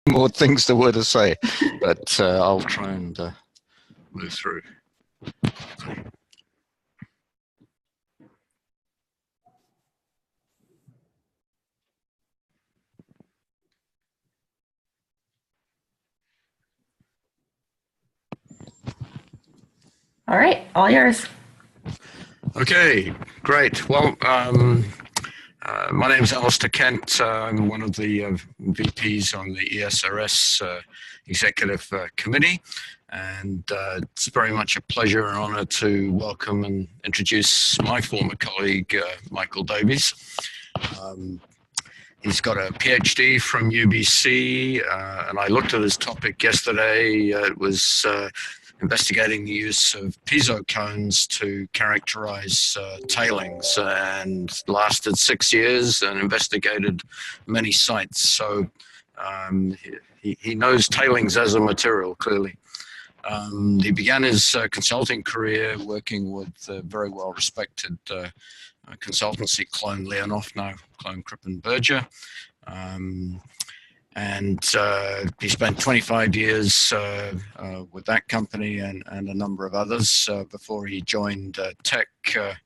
more things there were to say, but I'll try and move through. All right, all yours. Okay, great. Well, my name is Alistair Kent. I'm one of the VPs on the ESRS Executive Committee, and it's very much a pleasure and honour to welcome and introduce my former colleague, Michael Davies. He's got a PhD from UBC, and I looked at his topic yesterday. It was investigating the use of piezo cones to characterize tailings, and lasted 6 years and investigated many sites. So he knows tailings as a material, clearly. He began his consulting career working with very well-respected consultancy Clone Leonoff, now Clone Crippen Berger. And he spent 25 years with that company and a number of others before he joined Tecl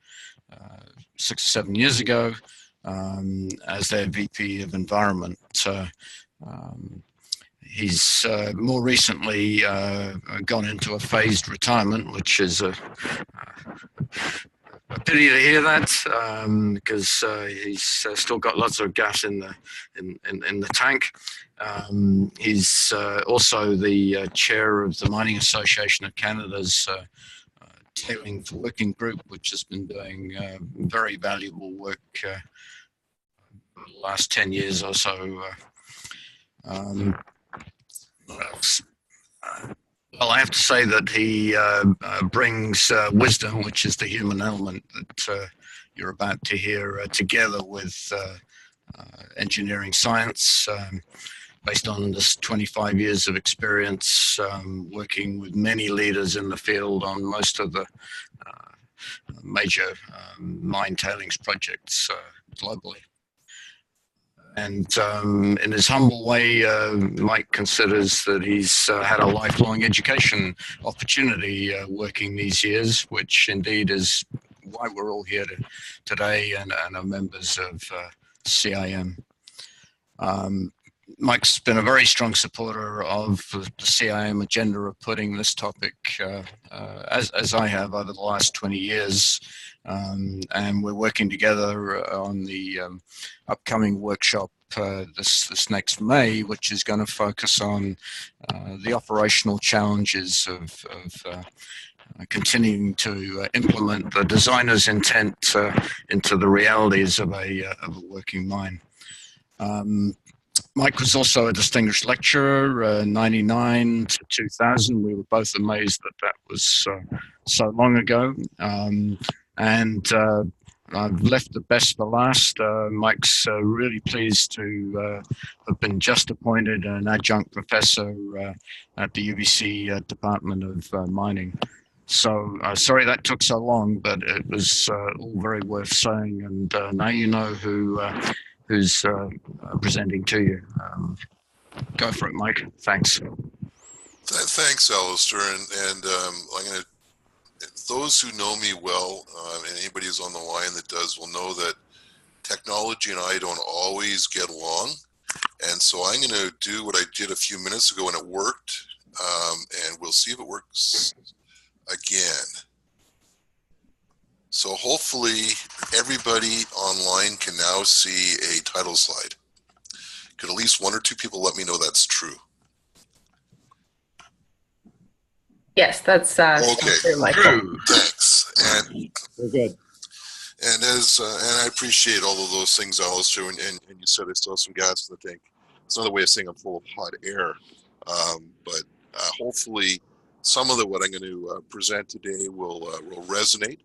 6 or 7 years ago as their VP of Environment. He's more recently gone into a phased retirement, which is a pity to hear that, because he's still got lots of gas in the tank. He's also the chair of the Mining Association of Canada's Tailings Working Group, which has been doing very valuable work the last 10 years or so. What else? Well, I have to say that he brings wisdom, which is the human element that you're about to hear, together with engineering science, based on this 25 years of experience working with many leaders in the field on most of the major mine tailings projects globally. And in his humble way, Mike considers that he's had a lifelong education opportunity working these years, which indeed is why we're all here today and are members of CIM. Mike's been a very strong supporter of the CIM agenda of putting this topic, as I have over the last 20 years. And we're working together on the upcoming workshop this next May, which is going to focus on the operational challenges of continuing to implement the designer's intent into the realities of a working mine. Mike was also a distinguished lecturer, 99 to 2000. We were both amazed that was so long ago. And I've left the best for last. Mike's really pleased to have been just appointed an adjunct professor at the UBC Department of Mining. So sorry that took so long, but it was all very worth saying. And now you know who's presenting to you. Go for it, Mike. Thanks. Thanks, Alistair. And I'm going to, those who know me well, and anybody who's on the line that does will know that technology and I don't always get along. And so I'm going to do what I did a few minutes ago, and it worked. And we'll see if it works again. So hopefully everybody online can now see a title slide. Could at least 1 or 2 people let me know that's true? Yes, that's okay. True, Michael. Thanks. And we're good. And and I appreciate all of those things, Alistair. And you said I still have some gas in the tank. It's another way of saying I'm full of hot air. But hopefully, some of what I'm going to present today will resonate.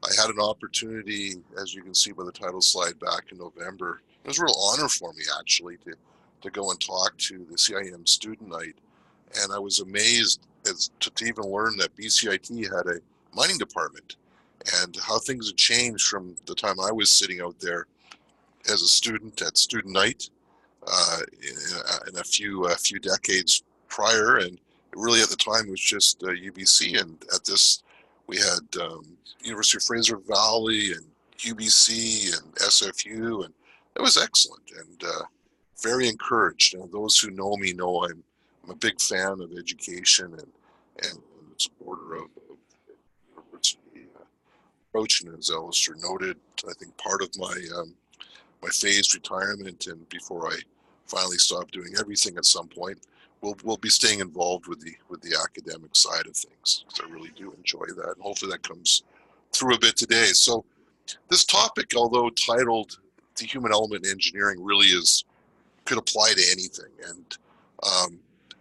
I had an opportunity, as you can see by the title slide, back in November. It was a real honor for me, actually, to go and talk to the CIM student night. And I was amazed to even learn that BCIT had a mining department and how things had changed from the time I was sitting out there as a student at student night in a few decades prior, and really at the time it was just UBC, and at this we had University of Fraser Valley and UBC and SFU, and it was excellent and very encouraged. And those who know me know I'm a big fan of education and supporter of university approach. And as Alistair noted, I think part of my my phased retirement, and before I finally stop doing everything at some point, we'll be staying involved with the academic side of things, because I really do enjoy that, and hopefully that comes through a bit today. So this topic, although titled "The Human Element in Engineering," really could apply to anything, and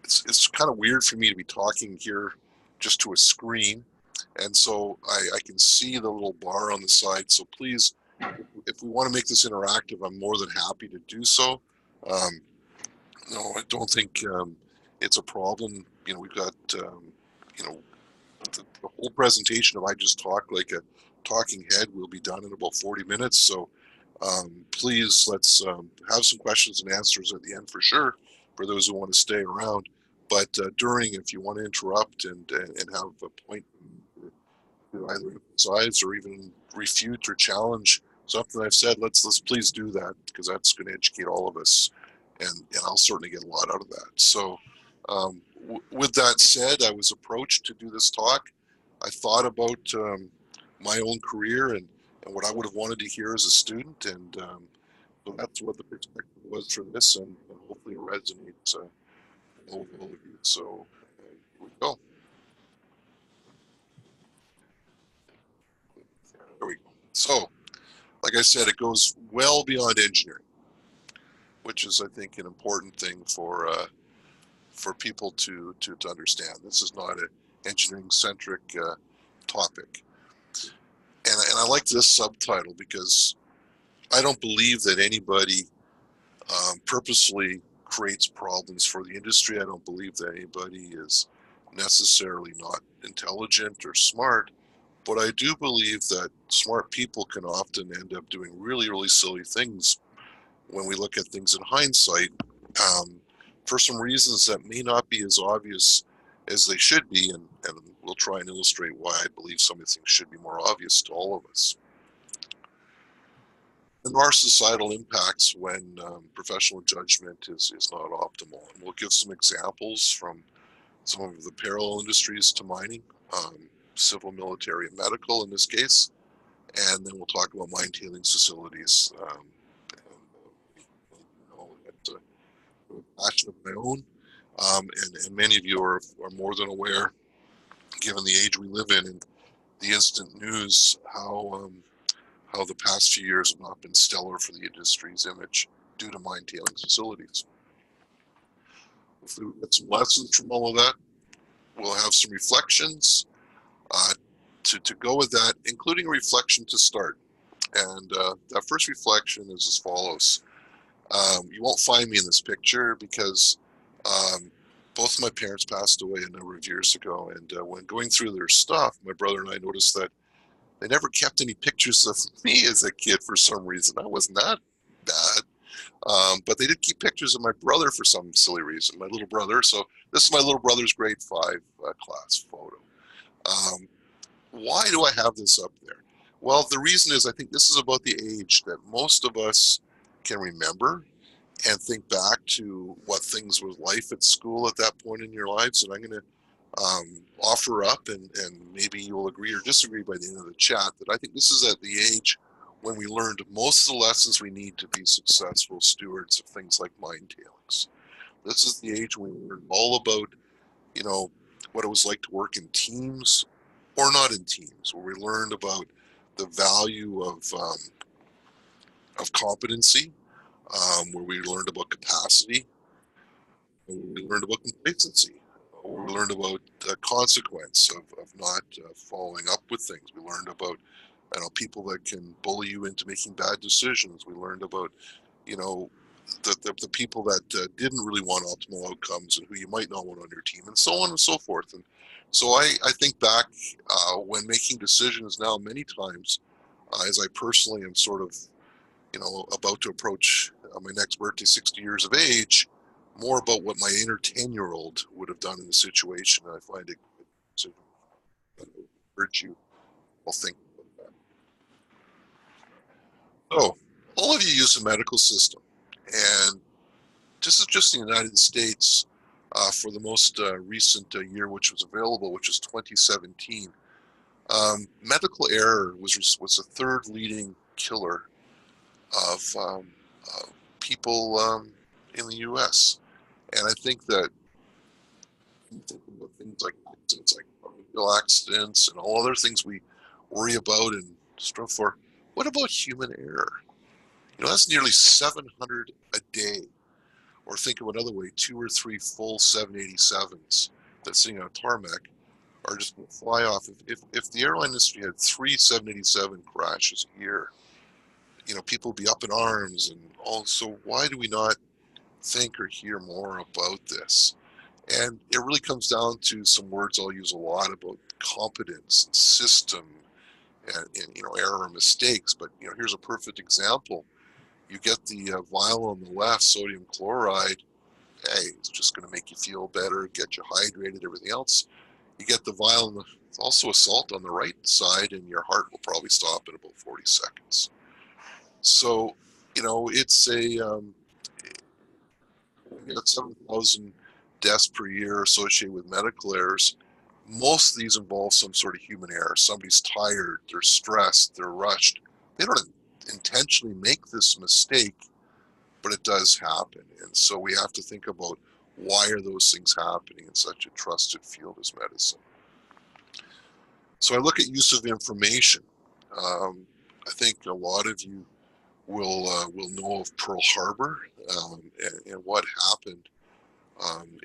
it's kind of weird for me to be talking here just to a screen, and so I can see the little bar on the side. So please, if we want to make this interactive, I'm more than happy to do so. No, I don't think it's a problem. You know, we've got you know, the whole presentation, if I just talk like a talking head, will be done in about 40 minutes. So please, let's have some questions and answers at the end for sure, for those who want to stay around. But during, if you want to interrupt and have a point to either emphasize or even refute or challenge something I've said, let's please do that, because that's going to educate all of us, and I'll certainly get a lot out of that. So with that said, I was approached to do this talk. I thought about my own career and what I would have wanted to hear as a student, and so that's what the perspective was for this, and hopefully it resonates with all of you. So here we go. There we go. So, like I said, it goes well beyond engineering, which is, I think, an important thing for people to understand. This is not an engineering-centric topic. And I like this subtitle because I don't believe that anybody purposely creates problems for the industry. I don't believe that anybody is necessarily not intelligent or smart, but I do believe that smart people can often end up doing really, really silly things when we look at things in hindsight, for some reasons that may not be as obvious as they should be, and we'll try and illustrate why I believe some of the things should be more obvious to all of us. And there are societal impacts when professional judgment is not optimal. And we'll give some examples from some of the parallel industries to mining, civil, military, and medical in this case. And then we'll talk about mine tailings facilities. It's a passion of my own. And many of you are more than aware, given the age we live in and the instant news, how the past few years have not been stellar for the industry's image due to mine tailings facilities. If we get some lessons from all of that, we'll have some reflections to go with that, including a reflection to start. And that first reflection is as follows. You won't find me in this picture because both of my parents passed away a number of years ago, and when going through their stuff, my brother and I noticed that they never kept any pictures of me as a kid for some reason. I wasn't that bad. But they did keep pictures of my brother for some silly reason, my little brother. So this is my little brother's grade 5 class photo. Why do I have this up there? Well, the reason is I think this is about the age that most of us can remember and think back to what things were life at school at that point in your lives. And I'm going to offer up, and maybe you'll agree or disagree by the end of the chat, that I think this is at the age when we learned most of the lessons we need to be successful stewards of things like mine tailings. This is the age when we learned all about, you know, what it was like to work in teams or not in teams, where we learned about the value of competency, where we learned about capacity, where we learned about complacency, where we learned about the consequence of not following up with things. We learned about, you know, people that can bully you into making bad decisions. We learned about, you know, the people that didn't really want optimal outcomes and who you might not want on your team, and so on and so forth. And so I think back when making decisions now many times, as I personally am sort of, about to approach my next birthday, 60 years of age, more about what my inner 10-year-old would have done in the situation. And I find it to urge you all think about that. So, all of you use the medical system, and this is just in the United States for the most recent year which was available, which is 2017. Medical error was the third leading killer of people in the U.S. And I think that things like automobile accidents and all other things we worry about and strive for, what about human error? That's nearly 700 a day. Or think of another way, 2 or 3 full 787s that's sitting on a tarmac are just going to fly off. If the airline industry had 3 787 crashes a year, people would be up in arms. And also, why do we not think or hear more about this? And it really comes down to some words I'll use a lot about competence and system and error and mistakes. But here's a perfect example. You get the vial on the left, sodium chloride. Hey, it's just going to make you feel better, get you hydrated, everything else. You get the vial, it's also a salt on the right side, and your heart will probably stop in about 40 seconds. So, it's we got 7,000 deaths per year associated with medical errors. Most of these involve some sort of human error. Somebody's tired, they're stressed, they're rushed. They don't intentionally make this mistake, but it does happen. And so we have to think about, why are those things happening in such a trusted field as medicine? So I look at use of information. I think a lot of you will know of Pearl Harbor and what happened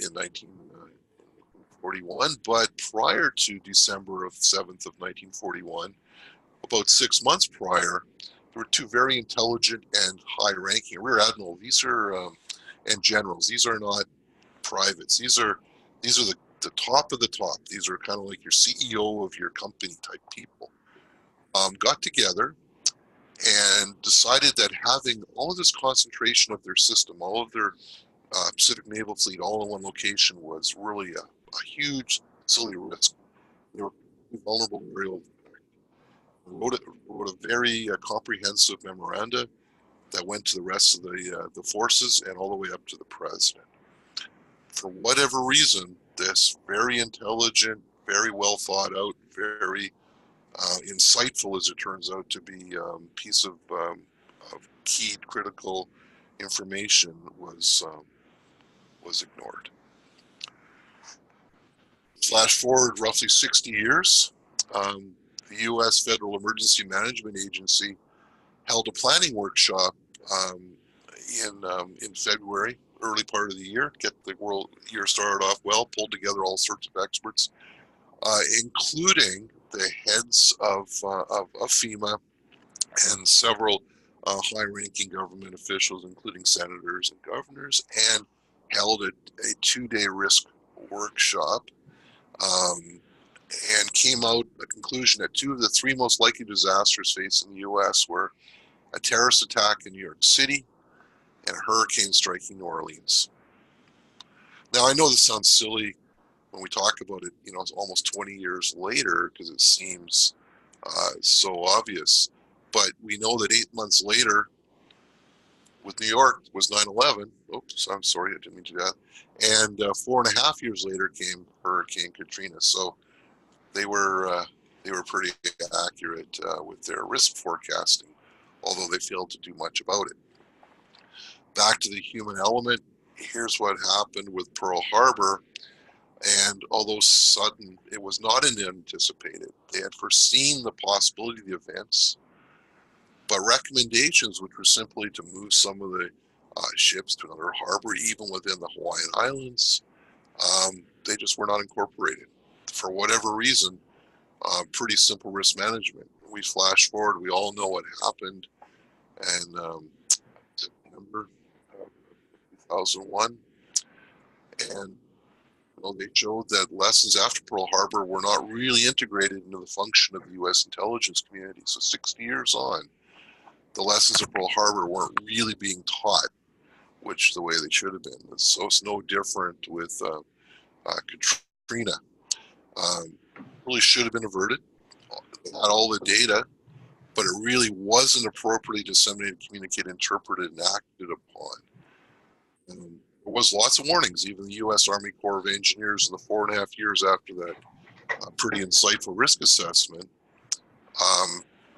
in 1941. But prior to December 7th of 1941, about 6 months prior, there were 2 very intelligent and high-ranking Rear Admiral. These are and generals. These are not privates. These are the top of the top. These are kind of like your CEO of your company type people. Got together and decided that having all of this concentration of their system, all of their Pacific Naval Fleet all in one location was really a huge, silly risk. They were vulnerable to aerial attack. Wrote a very comprehensive memoranda that went to the rest of the forces and all the way up to the president. For whatever reason, this very intelligent, very well thought out, very insightful, as it turns out to be, piece of key critical information was ignored. Flash forward roughly 60 years, the U.S. Federal Emergency Management Agency held a planning workshop in February, early part of the year, get the world year started off well, pulled together all sorts of experts, including the heads of FEMA and several high-ranking government officials, including senators and governors, and held a 2-day risk workshop, and came out a conclusion that 2 of the 3 most likely disasters facing the U.S. were a terrorist attack in New York City and a hurricane striking New Orleans. Now, I know this sounds silly when we talk about it, it's almost 20 years later, because it seems so obvious. But we know that 8 months later, with New York, was 9/11. Oops, I'm sorry, I didn't mean to do that. And 4.5 years later came Hurricane Katrina. So they were pretty accurate with their risk forecasting, although they failed to do much about it. Back to the human element, here's what happened with Pearl Harbor. And although sudden, it was not anticipated. They had foreseen the possibility of the events, but recommendations, which were simply to move some of the ships to another harbor, even within the Hawaiian Islands, they just were not incorporated. For whatever reason, pretty simple risk management. We flash forward, we all know what happened in September 2001. And they showed that lessons after Pearl Harbor were not really integrated into the function of the U.S. intelligence community. So 60 years on, the lessons of Pearl Harbor weren't really being taught, which the way they should have been. So it's no different with Katrina. Really should have been averted. They had all the data, but it really wasn't appropriately disseminated, communicated, interpreted, and acted upon. There was lots of warnings. Even the U.S. Army Corps of Engineers in the 4.5 years after that pretty insightful risk assessment,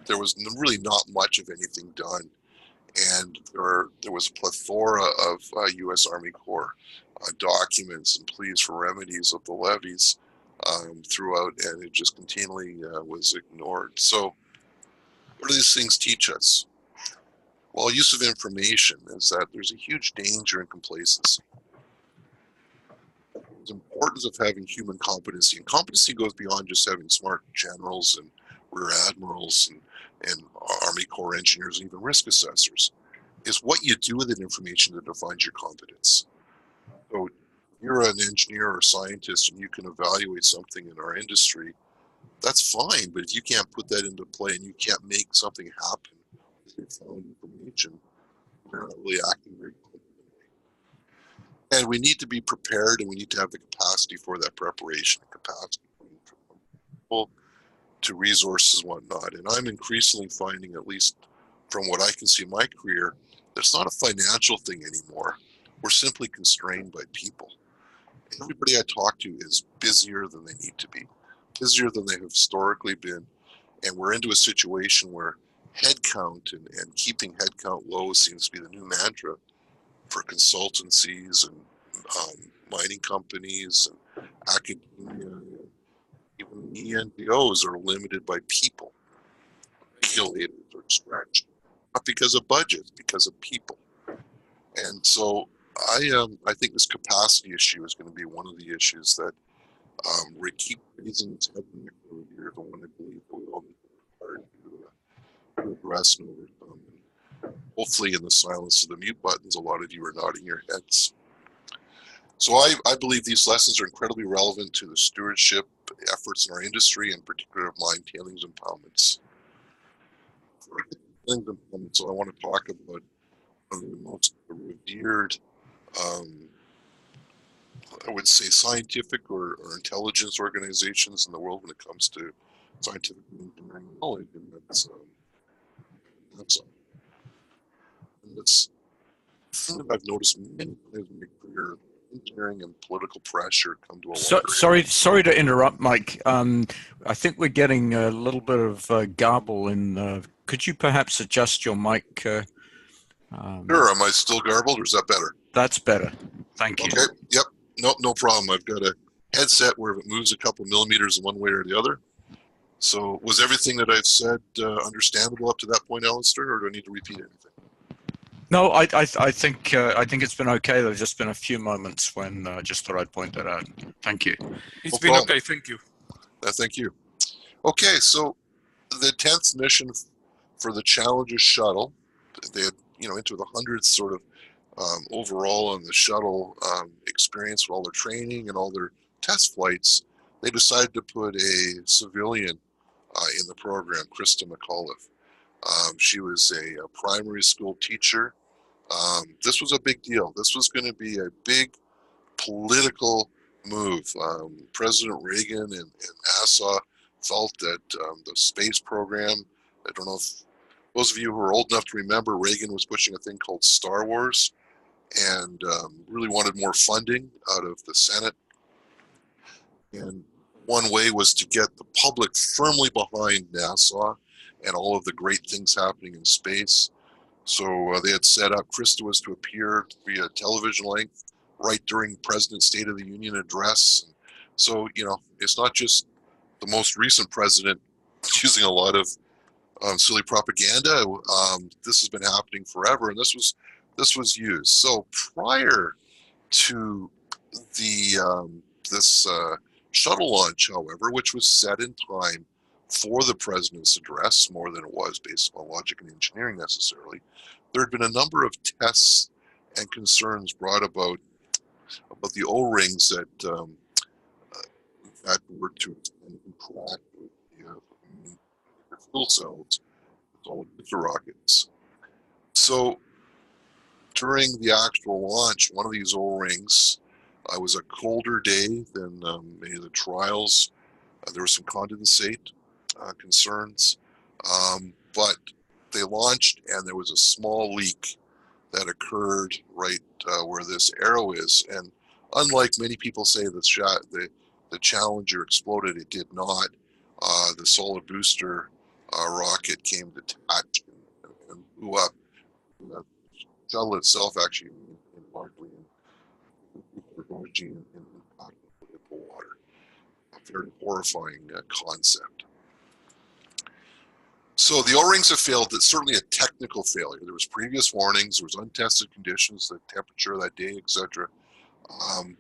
there was really not much of anything done. And there was a plethora of U.S. Army Corps documents and pleas for remedies of the levies throughout, and it just continually was ignored. So what do these things teach us? Well, use of information is that there's a huge danger in complacency. The importance of having human competency, and competency goes beyond just having smart generals and rear admirals and Army Corps engineers and even risk assessors, is what you do with that information that defines your competence. So if you're an engineer or scientist and you can evaluate something in our industry, that's fine, but if you can't put that into play and you can't make something happen with your found information, you're not really acting very competently. And we need to be prepared, and we need to have the capacity for that preparation, capacity from people to resources and whatnot. And I'm increasingly finding, at least from what I can see in my career, that it's not a financial thing anymore. We're simply constrained by people. Everybody I talk to is busier than they need to be, busier than they have historically been. And we're into a situation where headcount and keeping headcount low seems to be the new mantra for consultancies and mining companies and academia. Even ENGOs are limited by people. Regulators are stretched, not because of budgets, because of people. And so I think this capacity issue is going to be one of the issues that we keep raising its head in the years. I want to believe that we all need to work hard to address and overcome. Hopefully, in the silence of the mute buttons, a lot of you are nodding your heads. So I believe these lessons are incredibly relevant to the stewardship efforts in our industry, in particular of mine tailings impoundments. So I want to talk about one of the most revered, I would say, scientific or intelligence organizations in the world when it comes to scientific engineering knowledge, and that's something that I've noticed many times in my career. Engineering and political pressure come to a sorry to interrupt, Mike. I think we're getting a little bit of garble in. Could you perhaps adjust your mic? Sure. Am I still garbled, or is that better? That's better. Thank you. Okay. Yep. No problem. I've got a headset where it moves a couple millimeters in one way or the other. So was everything that I've said understandable up to that point, Alistair, or do I need to repeat anything? No, I think it's been okay. There's just been a few moments when I just thought I'd point that out. Thank you. It's been okay. Thank you. Thank you. Okay, so the 10th mission for the Challenger shuttle, they had into the hundreds sort of overall on the shuttle experience with all their training and all their test flights. They decided to put a civilian in the program, Krista McAuliffe. She was a primary school teacher. This was a big deal. This was going to be a big political move. President Reagan and NASA felt that the space program, I don't know if those of you who are old enough to remember, Reagan was pushing a thing called Star Wars and really wanted more funding out of the Senate. And one way was to get the public firmly behind NASA and all of the great things happening in space. So they had set up, Krista was to appear via television length right during President's State of the Union address. So, it's not just the most recent president using a lot of silly propaganda. This has been happening forever, and this was used. So prior to the this shuttle launch, however, which was set in time for the president's address more than it was based on logic and engineering necessarily, there had been a number of tests and concerns brought about the O-rings that were to interact with the fuel cells, all the rockets. So during the actual launch, one of these O-rings, it was a colder day than many of the trials. There was some condensate concerns, but they launched and there was a small leak that occurred right where this arrow is. And unlike many people say the Challenger exploded, it did not. The solid booster rocket came detached and blew up. The shuttle itself actually largely in the water. A very horrifying concept. So the O-rings have failed. It's certainly a technical failure. There was previous warnings. There was untested conditions, the temperature that day, etc. All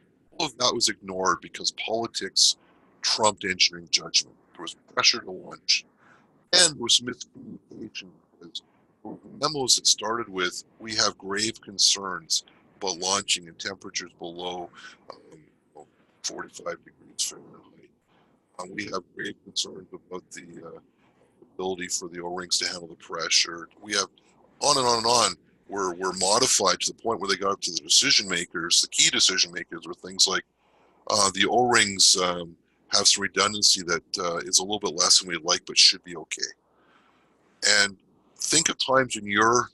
of that was ignored because politics trumped engineering judgment. There was pressure to launch, and there was miscommunication because memos that started with, "We have grave concerns about launching in temperatures below 45 degrees Fahrenheit. We have grave concerns about the ability for the O-rings to handle the pressure." We have on and on and on. Were modified to the point where they got up to the decision makers. The key decision makers were things like the O-rings have some redundancy that is a little bit less than we'd like, but should be okay. And think of times in your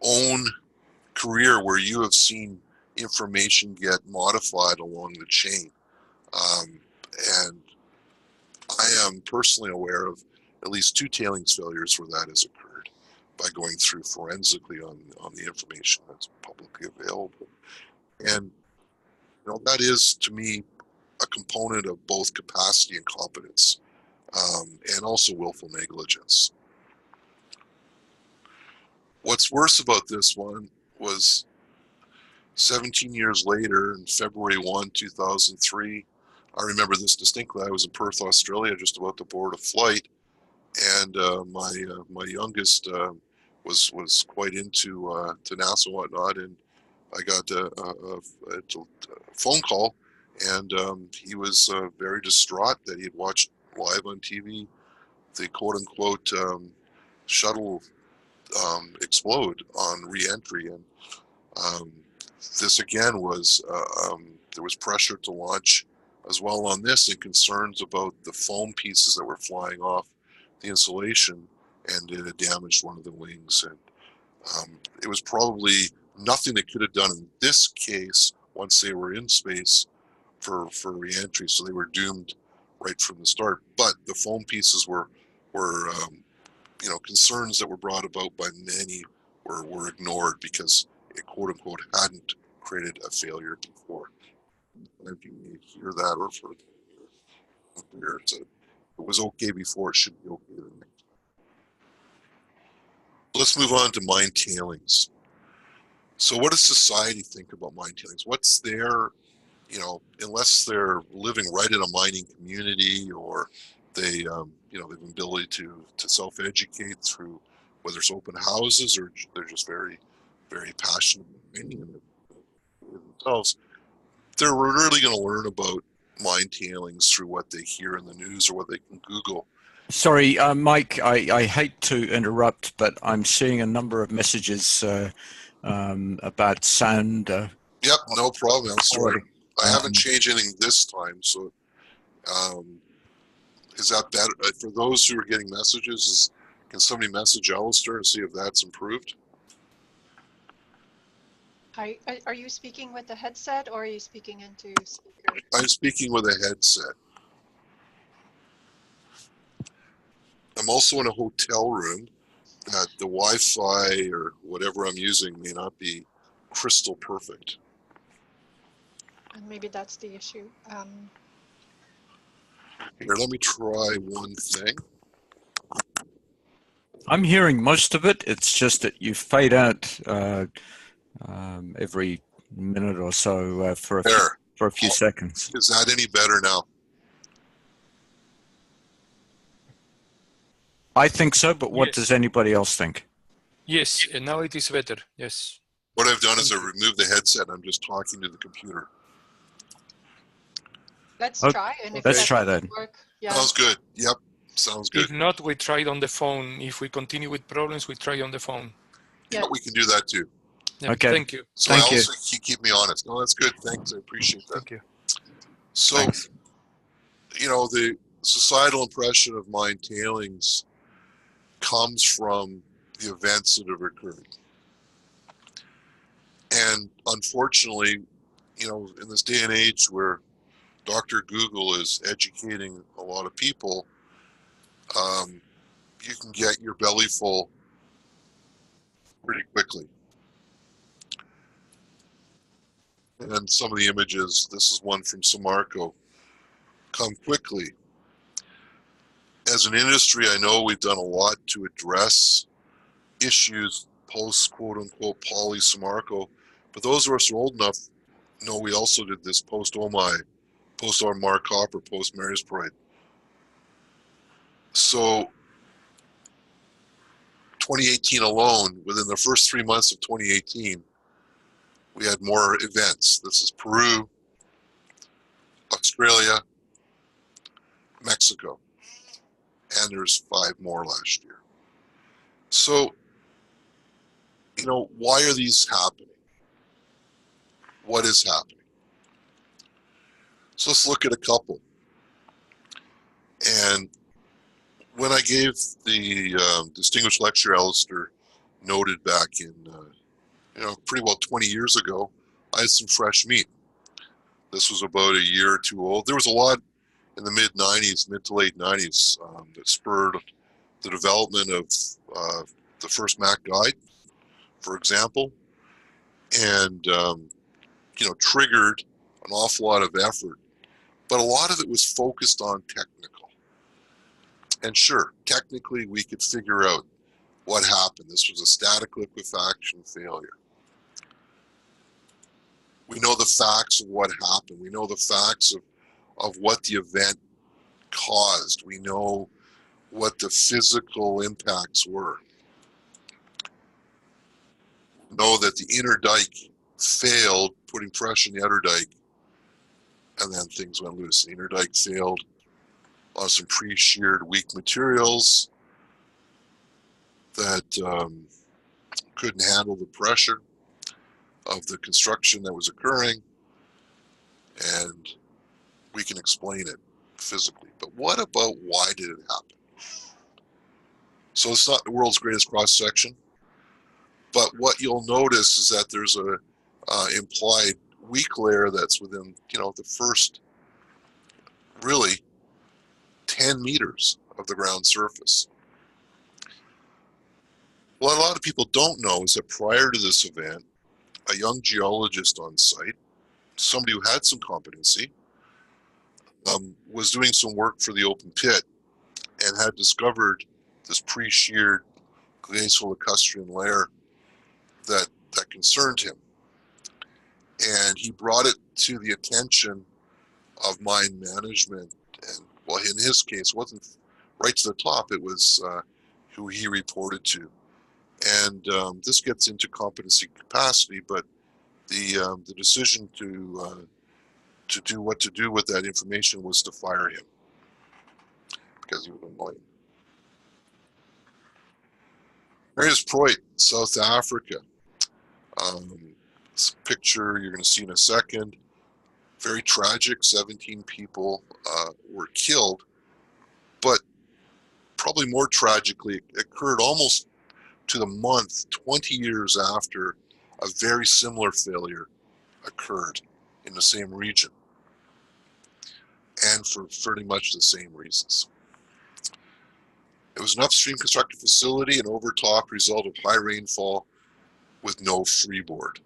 own career where you have seen information get modified along the chain. And I am personally aware of at least 2 tailings failures where that has occurred by going through forensically on the information that's publicly available. And that is, to me, a component of both capacity and competence, and also willful negligence. What's worse about this one was 17 years later, in February 1, 2003, I remember this distinctly. I was in Perth, Australia, just about to board a flight, and my youngest was quite into to NASA and whatnot, and I got a phone call, and he was very distraught that he had watched live on TV the quote-unquote shuttle explode on re-entry, and this again was there was pressure to launch as well on this, and concerns about the foam pieces that were flying off the insulation, and it had damaged one of the wings. And it was probably nothing they could have done in this case once they were in space for re-entry, so they were doomed right from the start. But the foam pieces were concerns that were brought about by many were ignored because it quote-unquote hadn't created a failure before. And you may hear that or for it was okay before, it should be okay the next. Let's move on to mine tailings. So what does society think about mine tailings? What's their, unless they're living right in a mining community, or they, they have an ability to self-educate through whether it's open houses, or they're just very, very passionate about mining themselves, they're really going to learn about mine tailings through what they hear in the news or what they can Google. Sorry, Mike, I hate to interrupt, but I'm seeing a number of messages about sound. Yep, no problem. I'm sorry. I haven't Um, changed anything this time, so is that better? For those who are getting messages, can somebody message Alistair and see if that's improved? Hi, are you speaking with the headset or are you speaking into speaker? I'm speaking with a headset. I'm also in a hotel room that the Wi-Fi or whatever I'm using may not be crystal perfect. And maybe that's the issue. Here, let me try one thing. I'm hearing most of it. It's just that you fade out every minute or so for a few seconds. Is that any better now? I think so, but what Yes. does anybody else think? Yes, and now it is better. Yes. What I've done is I've removed the headset. I'm just talking to the computer. Let's Okay. try, and if Let's that try doesn't that. work, yeah. Sounds good. Yep, sounds good. If not, we try it on the phone. If we continue with problems, we try on the phone. Yeah. we can do that too. Yeah, Okay. thank you. So Thank I you. also keep me honest. No, that's good. Thanks. I appreciate that. Thank you. So, Thanks. the societal impression of mine tailings comes from the events that have occurred. And unfortunately, in this day and age where Dr. Google is educating a lot of people, you can get your belly full pretty quickly. And some of the images, this is one from Samarco, come quickly. As an industry, I know we've done a lot to address issues post quote-unquote poly Samarco, but those of us who are old enough know we also did this post OMI, post Armar Copper, post Mary's Parade. So 2018 alone, within the first 3 months of 2018, we had more events. This is Peru, Australia, Mexico, and there's 5 more last year. So, why are these happening? What is happening? So let's look at a couple. And when I gave the distinguished lecture Alistair noted back in, pretty well 20 years ago, I had some fresh meat. This was about a year or two old. There was a lot in the mid to late 90s that spurred the development of the first Mac guide, for example, and, triggered an awful lot of effort. But a lot of it was focused on technical. And sure, technically we could figure out what happened. This was a static liquefaction failure. We know the facts of what happened. We know the facts of what the event caused. We know what the physical impacts were. We know that the inner dike failed, putting pressure on the outer dike, and then things went loose. The inner dike failed on some pre-sheared weak materials that couldn't handle the pressure of the construction that was occurring, and we can explain it physically. But what about why did it happen? So it's not the world's greatest cross-section, but what you'll notice is that there's a implied weak layer that's within, the first really 10 meters of the ground surface. What a lot of people don't know is that prior to this event, a young geologist on site, somebody who had some competency, was doing some work for the open pit and had discovered this pre-sheared glacial lacustrine layer that concerned him. And he brought it to the attention of mine management. And well, in his case, it wasn't right to the top, it was who he reported to. And this gets into competency capacity, but the decision to do what to do with that information was to fire him because he was annoying. Here's Proit, South Africa. This picture you're going to see in a second. Very tragic. 17 people were killed, but probably more tragically, it occurred almost to the month, 20 years after a very similar failure occurred in the same region, and for pretty much the same reasons. It was an upstream constructed facility, an overtop result of high rainfall with no freeboard.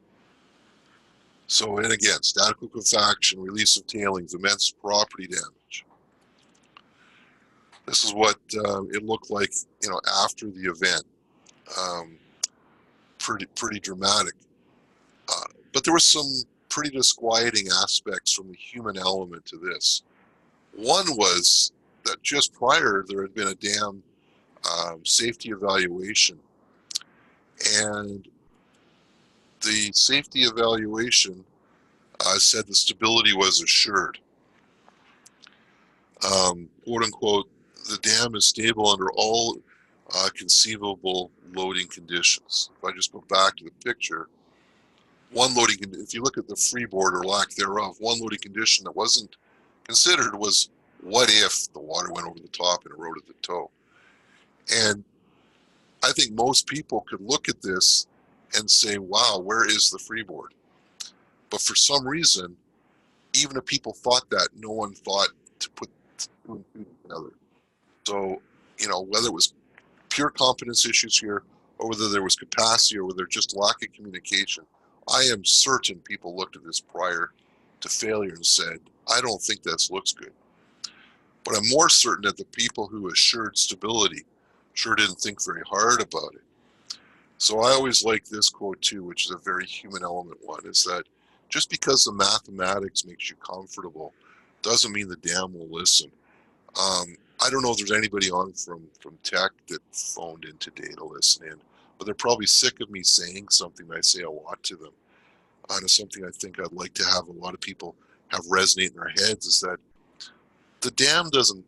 So, and again, static liquefaction, release of tailings, immense property damage. This is what it looked like, after the event. Pretty dramatic. But there were some pretty disquieting aspects from the human element to this. One was that just prior, there had been a dam safety evaluation, and the safety evaluation said the stability was assured. Quote unquote, the dam is stable under all conceivable loading conditions. If I just go back to the picture, if you look at the freeboard or lack thereof, one loading condition that wasn't considered was what if the water went over the top and eroded the toe? And I think most people could look at this and say, wow, where is the freeboard? But for some reason, even if people thought that, no one thought to put two and two together. So, whether it was pure competence issues here, or whether there was capacity, or whether just lack of communication, I am certain people looked at this prior to failure and said, I don't think this looks good. But I'm more certain that the people who assured stability sure didn't think very hard about it. So I always like this quote too, which is a very human element one, is that just because the mathematics makes you comfortable doesn't mean the dam will listen. I don't know if there's anybody on from Tech that phoned in today to listen in, but they're probably sick of me saying something that I say a lot to them. And it's something I think I'd like to have a lot of people have resonate in their heads, is that the dam doesn't,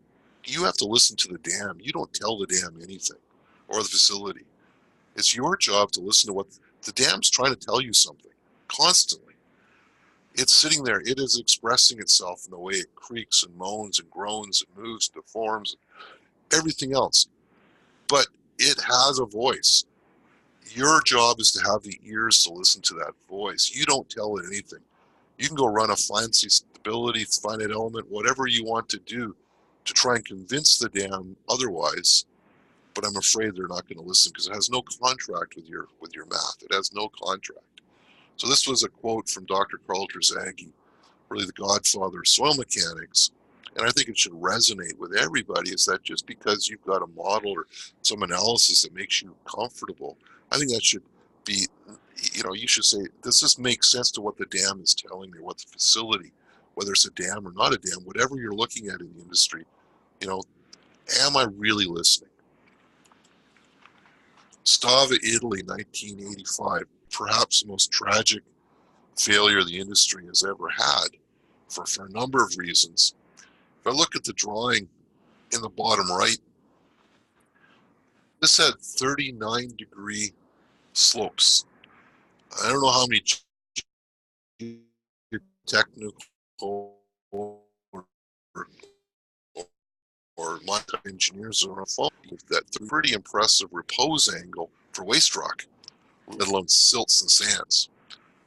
you have to listen to the dam. You don't tell the dam anything, or the facility. It's your job to listen to what the dam's trying to tell you something constantly. It's sitting there. It is expressing itself in the way it creaks and moans and groans and moves, deforms, everything else. But it has a voice. Your job is to have the ears to listen to that voice. You don't tell it anything. You can go run a fancy stability, finite element, whatever you want to do to try and convince the dam otherwise. But I'm afraid they're not going to listen because it has no contract with your math. It has no contract. So this was a quote from Dr. Carl Terzaghi, really the godfather of soil mechanics. And I think it should resonate with everybody, is that just because you've got a model or some analysis that makes you comfortable, I think that should be, you should say, does this make sense to what the dam is telling me, what the facility, whether it's a dam or not a dam, whatever you're looking at in the industry, am I really listening? Stava, Italy, 1985, perhaps the most tragic failure the industry has ever had for a number of reasons. If I look at the drawing in the bottom right, this had 39-degree slopes. I don't know how many technical or engineers are on phone with that pretty impressive repose angle for waste rock, let alone silts and sands.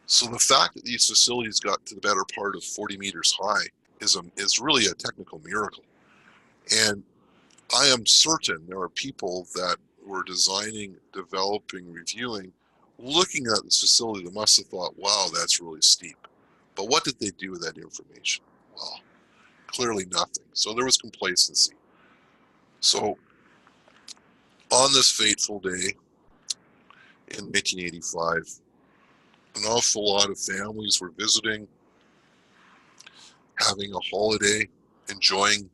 So the fact that these facilities got to the better part of 40 meters high is really a technical miracle. And I am certain there are people that were designing, developing, reviewing, looking at this facility that must have thought, wow, that's really steep. But what did they do with that information? Well, clearly nothing. So there was complacency. So on this fateful day in 1985, an awful lot of families were visiting, having a holiday, enjoying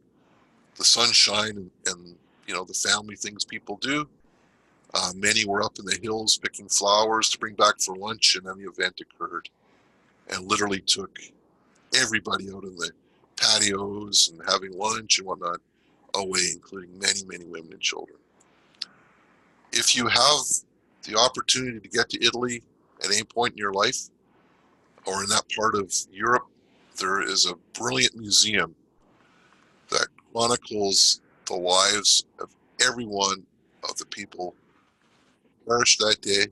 the sunshine and the family things people do. Many were up in the hills picking flowers to bring back for lunch, and then the event occurred and literally took everybody out in the patios and having lunch and whatnot away, including many, many women and children. If you have the opportunity to get to Italy at any point in your life or in that part of Europe, there is a brilliant museum that chronicles the lives of every one of the people perished that day,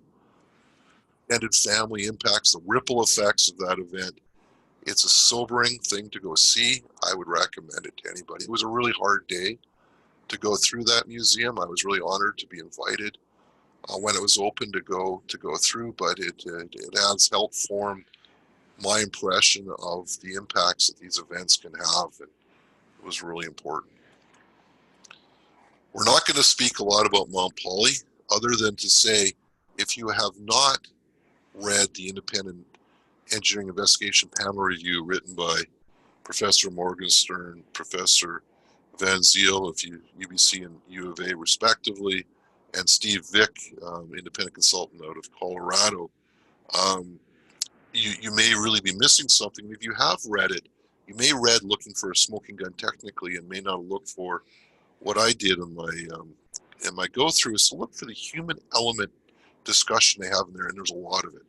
extended family impacts, the ripple effects of that event. It's a sobering thing to go see. I would recommend it to anybody. It was a really hard day to go through that museum. I was really honored to be invited when it was open to go through, but it has helped form my impression of the impacts that these events can have, and it was really important. We're not going to speak a lot about Mount Poly, other than to say, if you have not read the independent engineering investigation panel review written by Professor Morgenstern, Professor Van Ziel of UBC and U of A respectively, and Steve Vick, independent consultant out of Colorado, you may really be missing something. If you have read it, you may read looking for a smoking gun technically and may not look for what I did in my in my go through is to look for the human element discussion they have in there, and there's a lot of it.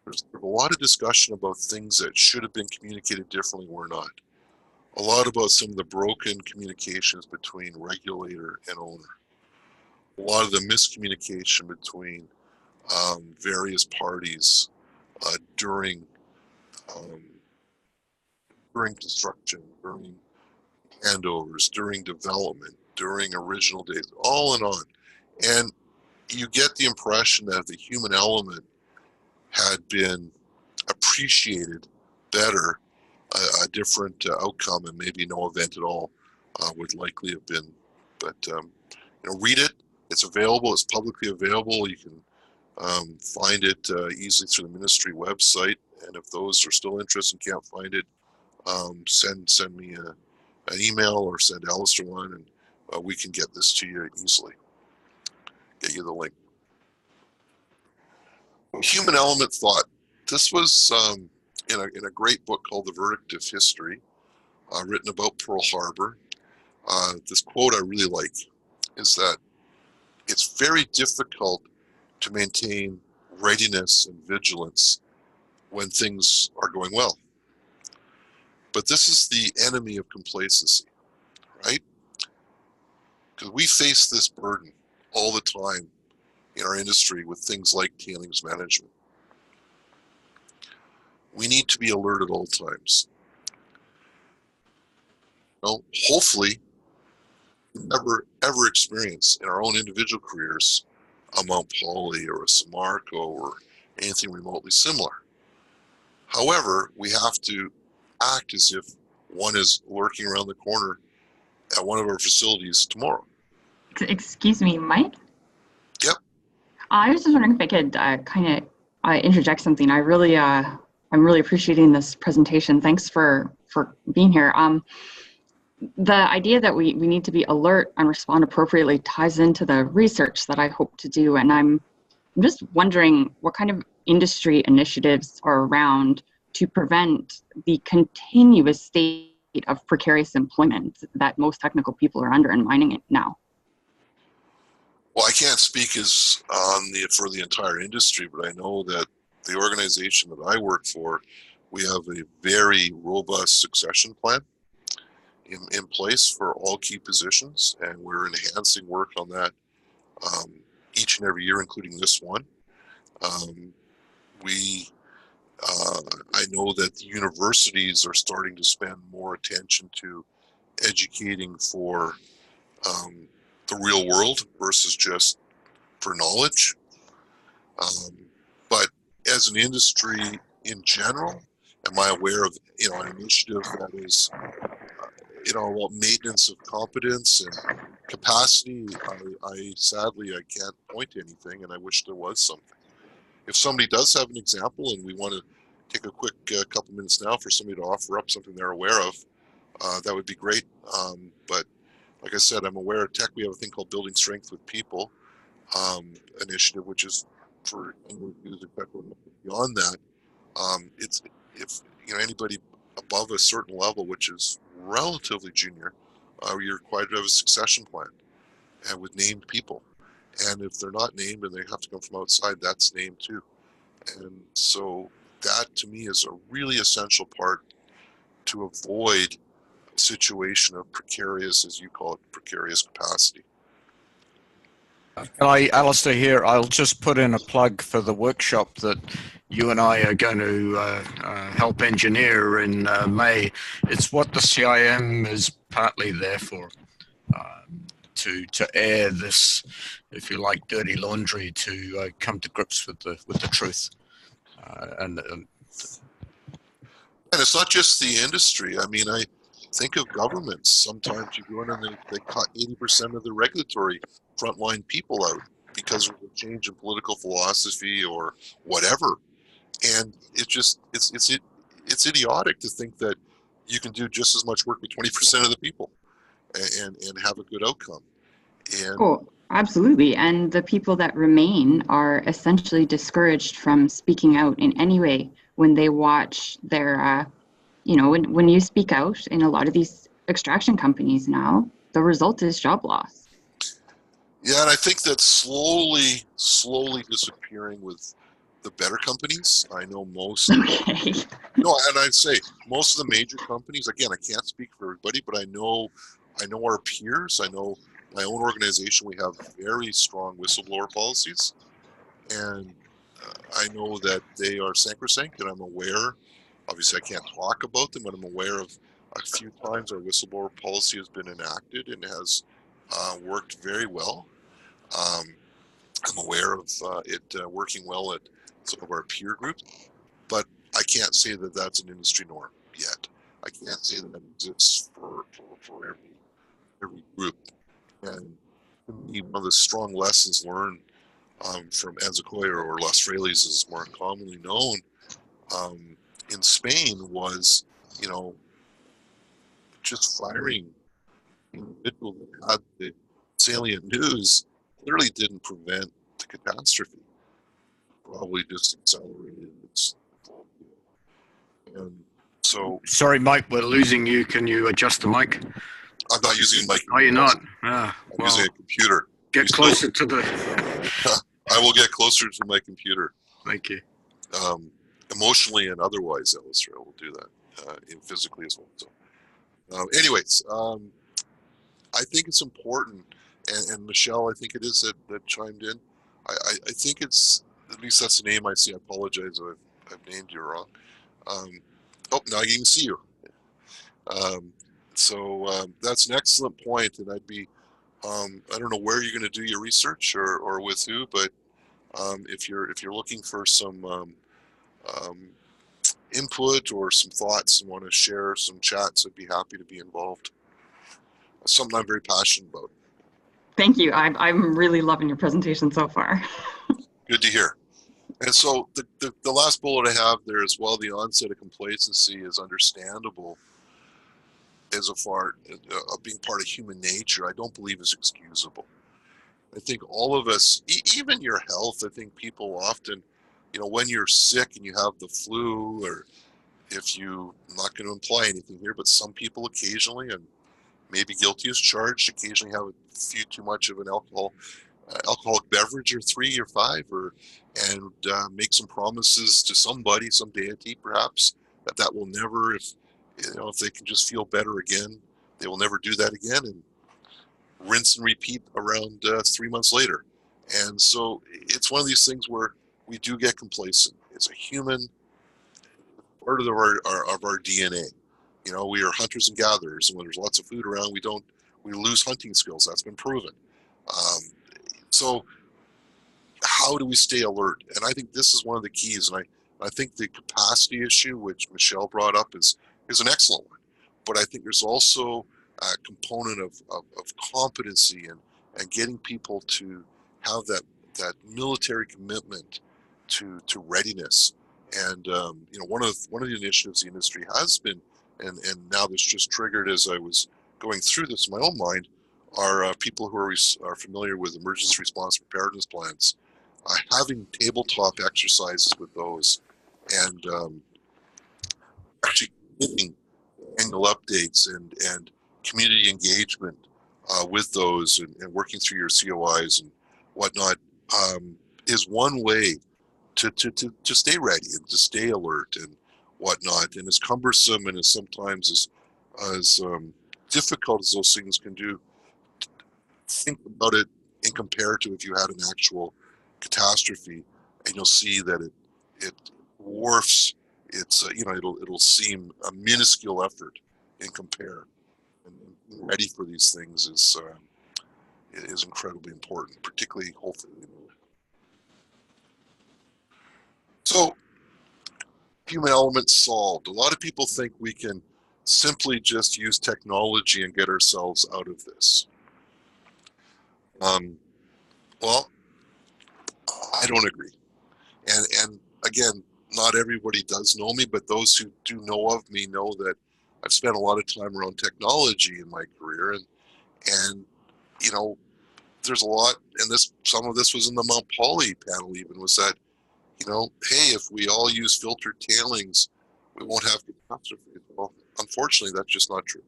There's a lot of discussion about things that should have been communicated differently were not. A lot about some of the broken communications between regulator and owner. A lot of the miscommunication between various parties during construction, during handovers, during development, during original days, all and on. And you get the impression that if the human element had been appreciated better, a different outcome and maybe no event at all would likely have been. But read it. It's available. It's publicly available. You can find it easily through the ministry website. And if those are still interested and can't find it, send me an email or send Alistair one, and we can get this to you easily. Get you the link. Human element thought. This was in a great book called The Verdict of History, written about Pearl Harbor. This quote I really like is that it's very difficult to maintain readiness and vigilance when things are going well. But this is the enemy of complacency, right? Because we face this burden all the time in our industry with things like tailings management. We need to be alert at all times. Well, hopefully, we never ever experience in our own individual careers a Mount Poly or a Samarco or anything remotely similar. However, we have to act as if one is lurking around the corner at one of our facilities tomorrow. Excuse me, Mike? Yep. I was just wondering if I could kind of interject something. I'm really appreciating this presentation. Thanks for being here. The idea that we need to be alert and respond appropriately ties into the research that I hope to do. And I'm just wondering what kind of industry initiatives are around to prevent the continuous state of precarious employment that most technical people are under in mining now. Well, I can't speak as for the entire industry, but I know that the organization that I work for, we have a very robust succession plan in place for all key positions, and we're enhancing work on that each and every year, including this one. I know that the universities are starting to spend more attention to educating for the real world versus just for knowledge. But as an industry in general, am I aware of an initiative that is about maintenance of competence and capacity? I sadly can't point to anything, and I wish there was something. If somebody does have an example, and we want to take a quick couple minutes now for somebody to offer up something they're aware of, that would be great. But like I said, I'm aware at Tech we have a thing called Building Strength with People initiative, which is for anyone who's beyond that. It's if anybody above a certain level, which is relatively junior, you're required to have a succession plan and with named people. And if they're not named and they have to come from outside, that's named too. And so that to me is a really essential part to avoid a situation of precarious, as you call it, precarious capacity. Alistair here, I'll just put in a plug for the workshop that you and I are going to help engineer in May. It's what the CIM is partly there for, to air this, if you like, dirty laundry, to come to grips with the truth. And it's not just the industry. I mean, I think of governments. Sometimes you go in and they cut 80% of the regulatory frontline people out because of a change in political philosophy or whatever. And it's idiotic to think that you can do just as much work with 20% of the people and have a good outcome. And oh, absolutely. And the people that remain are essentially discouraged from speaking out in any way when they watch their, when you speak out in a lot of these extraction companies now, the result is job loss. Yeah, and I think that's slowly disappearing with the better companies. I know most. Okay. No, and I'd say most of the major companies. Again, I can't speak for everybody, but I know our peers. I know my own organization. We have very strong whistleblower policies, and I know that they are sacrosanct, and I'm aware. Obviously, I can't talk about them, but I'm aware of a few times our whistleblower policy has been enacted and has worked very well. Um, I'm aware of it working well at some of our peer groups, but I can't say that that's an industry norm yet. I can't say that exists for every group. And to me, one of the strong lessons learned from Anzacoya or Las Frailes is more commonly known in Spain was, you know, just firing individuals that had the salient news clearly didn't prevent the catastrophe. Probably just accelerated its. And so Sorry, Mike, we're losing you. Can you adjust the mic? I'm not using my. Oh, you're not? Ah, I'm well, using a computer. get closer to the... I will get closer to my computer. Thank you. Emotionally and otherwise, Alistair, I will do that physically as well. So, anyways, I think it's important, and Michelle, I think it is that chimed in. I think it's, at least that's the name I see. I apologize if I've named you wrong. Oh, now you can see you. That's an excellent point, and I'd be, I don't know where you're going to do your research or with who, but if you're looking for some input or some thoughts and want to share some chats, I'd be happy to be involved. It's something I'm very passionate about. Thank you. I'm really loving your presentation so far. Good to hear. And so the last bullet I have there as well, the onset of complacency is understandable as a part of being part of human nature. I don't believe is excusable. I think all of us, even your health, I think people often, when you're sick and you have the flu, or if you, I'm not going to imply anything here, but some people occasionally, and maybe guilty as charged, occasionally have a few too much of an alcoholic beverage or 3 or 5, and make some promises to somebody, some deity perhaps, that will never, if they can just feel better again, they will never do that again, and rinse and repeat around 3 months later. And so it's one of these things where we do get complacent. It's a human part of our DNA. We are hunters and gatherers, and when there's lots of food around, we lose hunting skills. That's been proven. So how do we stay alert? And I think this is one of the keys. And I think the capacity issue, which Michelle brought up, is an excellent one. But I think there's also a component of competency and getting people to have that military commitment to readiness. And one of the initiatives the industry has been, and now this just triggered as I was going through this in my own mind, are people who are familiar with emergency response preparedness plans, having tabletop exercises with those, and actually getting annual updates and community engagement with those, and working through your COIs and whatnot, is one way to stay ready and to stay alert and whatnot. And as cumbersome and as sometimes as difficult as those things can do, think about it and compare to if you had an actual catastrophe, and you'll see that it dwarfs. It's it'll seem a minuscule effort in compare. And being ready for these things is incredibly important, particularly hopefully. So, human element solved. A lot of people think we can simply just use technology and get ourselves out of this. Well, I don't agree. And again, not everybody does know me, but those who do know of me know that I've spent a lot of time around technology in my career, and there's a lot, and some of this was in the Mount Poly panel even, was that, hey, if we all use filtered tailings, we won't have catastrophes. Well, unfortunately, that's just not true.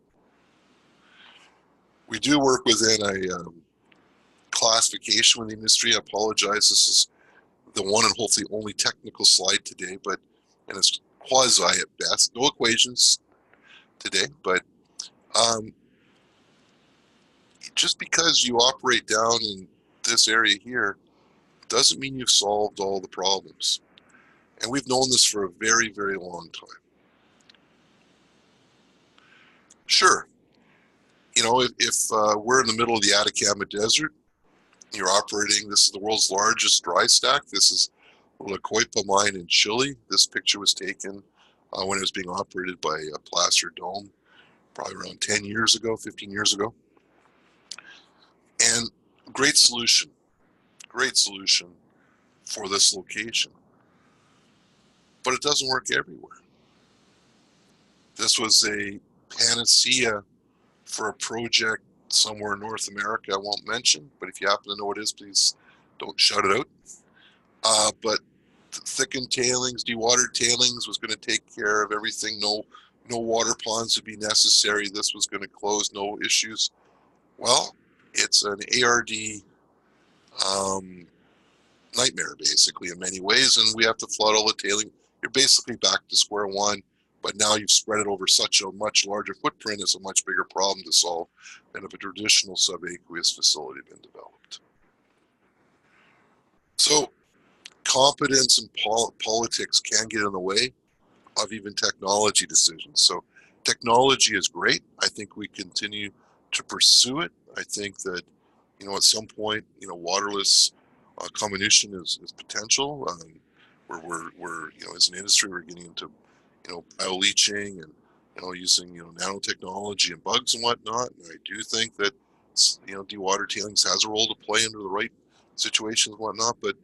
We do work within a classification with the industry. I apologize. This is the one and hopefully only technical slide today, but and it's quasi at best. No equations today, but just because you operate down in this area here doesn't mean you've solved all the problems. And we've known this for a very, very long time. Sure, you know, if we're in the middle of the Atacama Desert, you're operating, this is the world's largest dry stack. This is La Coipa mine in Chile. This picture was taken when it was being operated by Placer Dome, probably around 10 years ago, 15 years ago. And great solution for this location. But it doesn't work everywhere. This was a panacea for a project somewhere in North America I won't mention, but if you happen to know what it is, please don't shout it out. But thickened tailings, dewatered tailings was going to take care of everything. No water ponds would be necessary. This was going to close, no issues. Well, it's an ARD nightmare, basically, in many ways, and we have to flood all the tailing. You're basically back to square one, but now you've spread it over such a much larger footprint. It's a much bigger problem to solve than if a traditional subaqueous facility had been developed. So competence and politics can get in the way of even technology decisions. So technology is great. I think we continue to pursue it. I think that, you know, at some point, you know, waterless comminution is potential. We're you know, as an industry, we're getting into, you know, bioleaching and, you know, using, you know, nanotechnology and bugs and whatnot. And I do think that, you know, dewatered tailings has a role to play under the right situations and whatnot. But,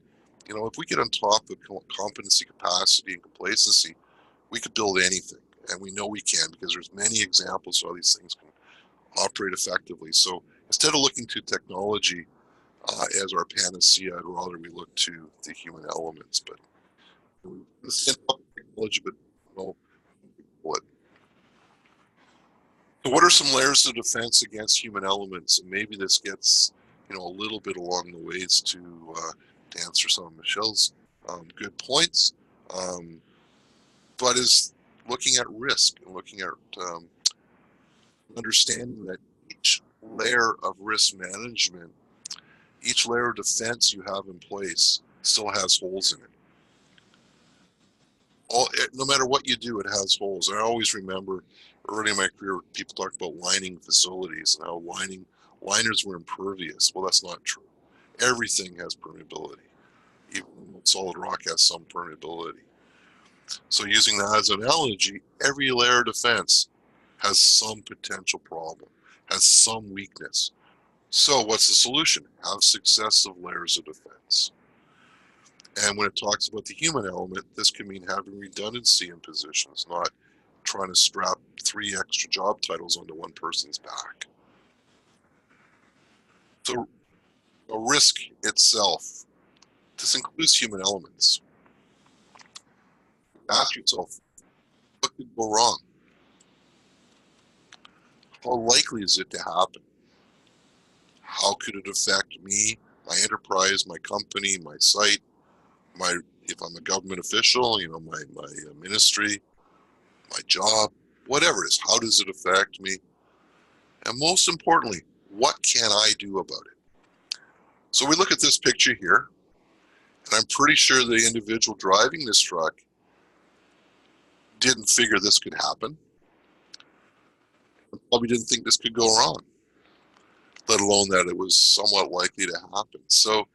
you know, if we get on top of competency, capacity, and complacency, we could build anything. And we know we can, because there's many examples of how these things can operate effectively. So instead of looking to technology as our panacea, I'd rather we look to the human elements. But the same technology, but no, what? So what are some layers of defense against human elements? And maybe this gets, you know, a little bit along the ways to answer some of Michelle's good points, but is looking at risk and looking at understanding that each layer of risk management, each layer of defense you have in place still has holes in it. No matter what you do, it has holes. And I always remember early in my career, people talked about lining facilities and how liners were impervious. Well, that's not true. Everything has permeability. Even solid rock has some permeability. So using that as an analogy, every layer of defense has some potential problem, has some weakness. So what's the solution? Have successive layers of defense. And when it talks about the human element, this can mean having redundancy in positions, not trying to strap 3 extra job titles onto one person's back. So a risk itself, this includes human elements. Ask yourself, what could go wrong? How likely is it to happen? How could it affect me, my enterprise, my company, my site, if I'm a government official, you know, my ministry, my job, whatever it is, how does it affect me? And most importantly, what can I do about it? So we look at this picture here, and I'm pretty sure the individual driving this truck didn't figure this could happen. Probably didn't think this could go wrong, let alone that it was somewhat likely to happen. So,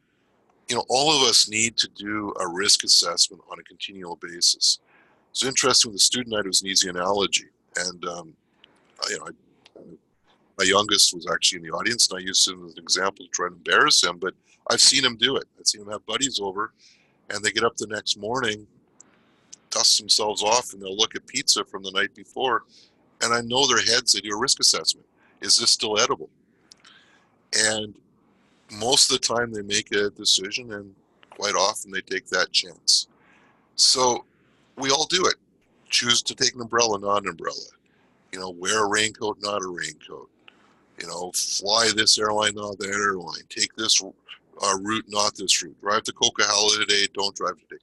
you know, all of us need to do a risk assessment on a continual basis. It's interesting with the student night, it was an easy analogy. And, you know, my youngest was actually in the audience, and I used him as an example to try to embarrass him, but I've seen him do it. I've seen him have buddies over, and they get up the next morning, dust themselves off, and they'll look at pizza from the night before, and I know their heads, they do a risk assessment. Is this still edible? And most of the time they make a decision, and quite often they take that chance. So we all do it. Choose to take an umbrella, not an umbrella. You know, wear a raincoat, not a raincoat. You know, fly this airline, not that airline. Take this route, not this route. Drive to Coquihalla today, don't drive today.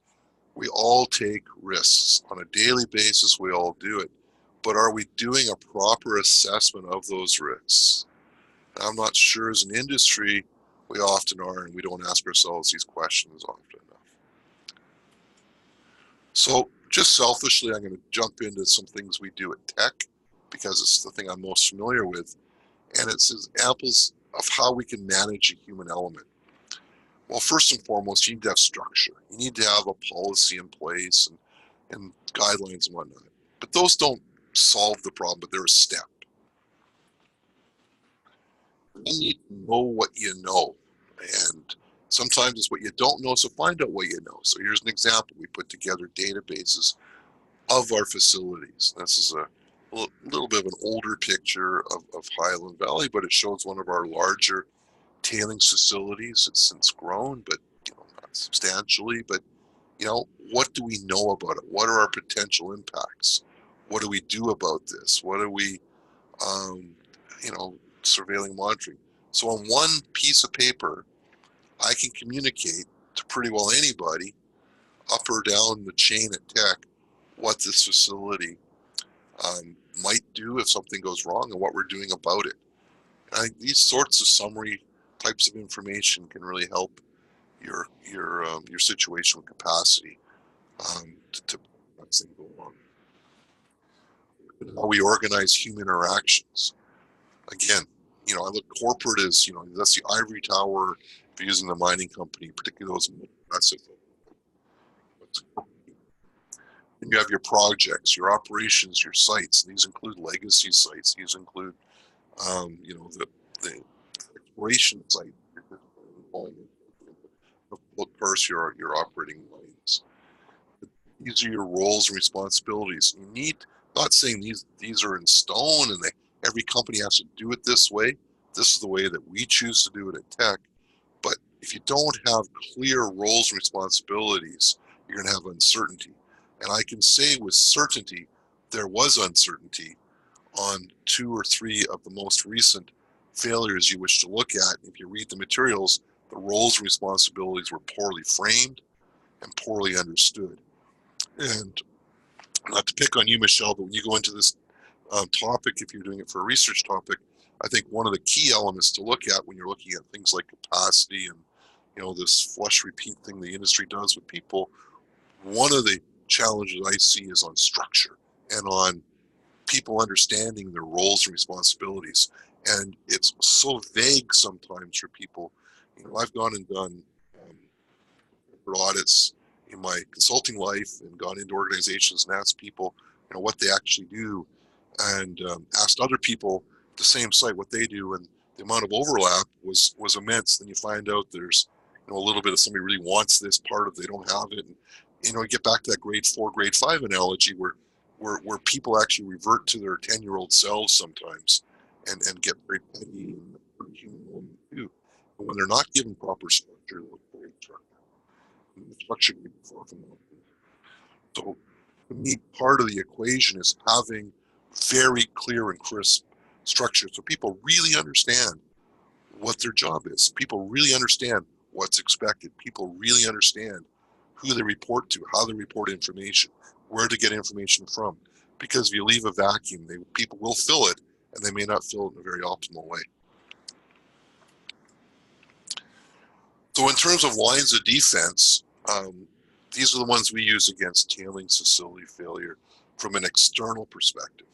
We all take risks on a daily basis. We all do it. But are we doing a proper assessment of those risks? I'm not sure as an industry we often are, and we don't ask ourselves these questions often enough. So just selfishly, I'm going to jump into some things we do at Tech because it's the thing I'm most familiar with, and it's examples of how we can manage a human element. Well, first and foremost, you need to have structure. You need to have a policy in place and guidelines and whatnot. But those don't solve the problem, but they're a step. You need to know what you know. And sometimes it's what you don't know, so find out what you know. So here's an example. We put together databases of our facilities. This is a little bit of an older picture of Highland Valley, but it shows one of our larger tailings facilities. It's since grown, but not substantially. But what do we know about it? What are our potential impacts? What do we do about this? What are we, surveilling, monitoring? So on one piece of paper, I can communicate to pretty well anybody up or down the chain at Tech what this facility might do if something goes wrong and what we're doing about it. And I think these sorts of summary types of information can really help your situation with capacity to let things go wrong. How we organize human interactions. Again, I look corporate as that's the ivory tower. If you're using the mining company, particularly those massive. And you have your projects, your operations, your sites. These include legacy sites. These include, the exploration site. Of course, your operating lines. These are your roles and responsibilities. You need, not saying these are in stone and every company has to do it this way. This is the way that we choose to do it at Tech. But if you don't have clear roles and responsibilities, you're going to have uncertainty. And I can say with certainty, there was uncertainty on 2 or 3 of the most recent failures you wish to look at. If you read the materials, the roles and responsibilities were poorly framed and poorly understood. And not to pick on you, Michelle, but when you go into this topic, if you're doing it for a research topic, I think one of the key elements to look at when you're looking at things like capacity and this flush repeat thing the industry does with people, one of the challenges I see is on structure and on people understanding their roles and responsibilities. And it's so vague sometimes for people. I've gone and done audits in my consulting life and gone into organizations and asked people, what they actually do, and asked other people at the same site what they do, and the amount of overlap was immense. Then you find out there's a little bit of somebody really wants this part of, they don't have it, and you get back to that grade 4, grade 5 analogy where people actually revert to their 10-year-old selves sometimes and get very petty and human too. And when they're not given proper structure, the structure can be far from that. So to me, part of the equation is having very clear and crisp structure so people really understand what their job is. People really understand what's expected. People really understand who they report to, how they report information, where to get information from. Because if you leave a vacuum, people will fill it, and they may not fill it in a very optimal way. So in terms of lines of defense, these are the ones we use against tailings facility failure from an external perspective.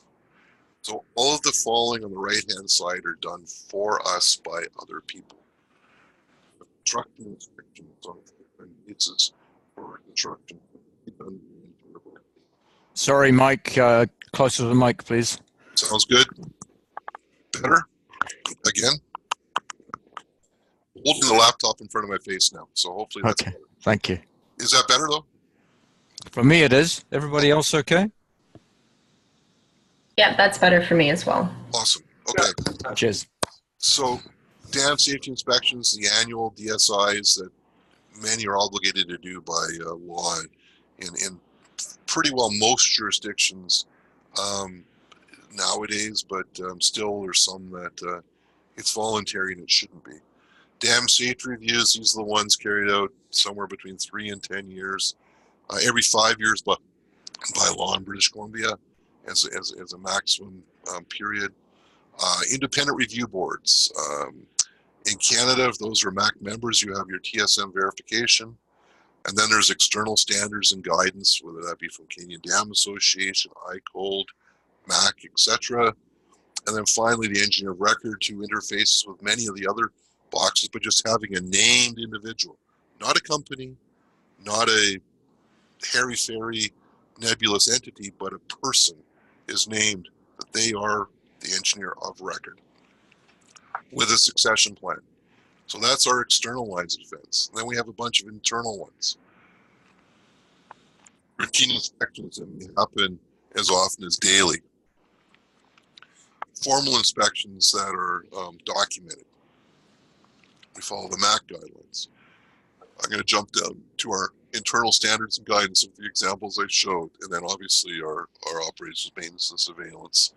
So all of the following on the right-hand side are done for us by other people. Construction inspections on leases for construction. Sorry, Mike, closer to the mic, please. Sounds good. Better? Again? Holding the laptop in front of my face now, so hopefully that's Okay, better. thank you. Is that better though? For me it is. Everybody else okay? Yeah, that's better for me as well. Awesome. Okay. Cheers. So dam safety inspections, the annual DSIs that many are obligated to do by law in pretty well most jurisdictions nowadays, but still there's some that It's voluntary and it shouldn't be. Dam safety reviews, these are the ones carried out somewhere between 3 and 10 years, every 5 years by law in British Columbia as a maximum period. Independent review boards. In Canada, if those are MAC members, you have your TSM verification. And then there's external standards and guidance, whether that be from Canadian Dam Association, ICOLD, MAC, etc. And then finally, the engineer of record, who interfaces with many of the other boxes, but just having a named individual, not a company, not a hairy-fairy nebulous entity, but a person is named that they are the engineer of record with a succession plan. So that's our external lines of defense. And then we have a bunch of internal ones. Routine inspections that may happen as often as daily. Formal inspections that are documented. We follow the MAC guidelines. I'm going to jump down to our internal standards and guidance of the examples I showed, and then obviously our operations, maintenance, and surveillance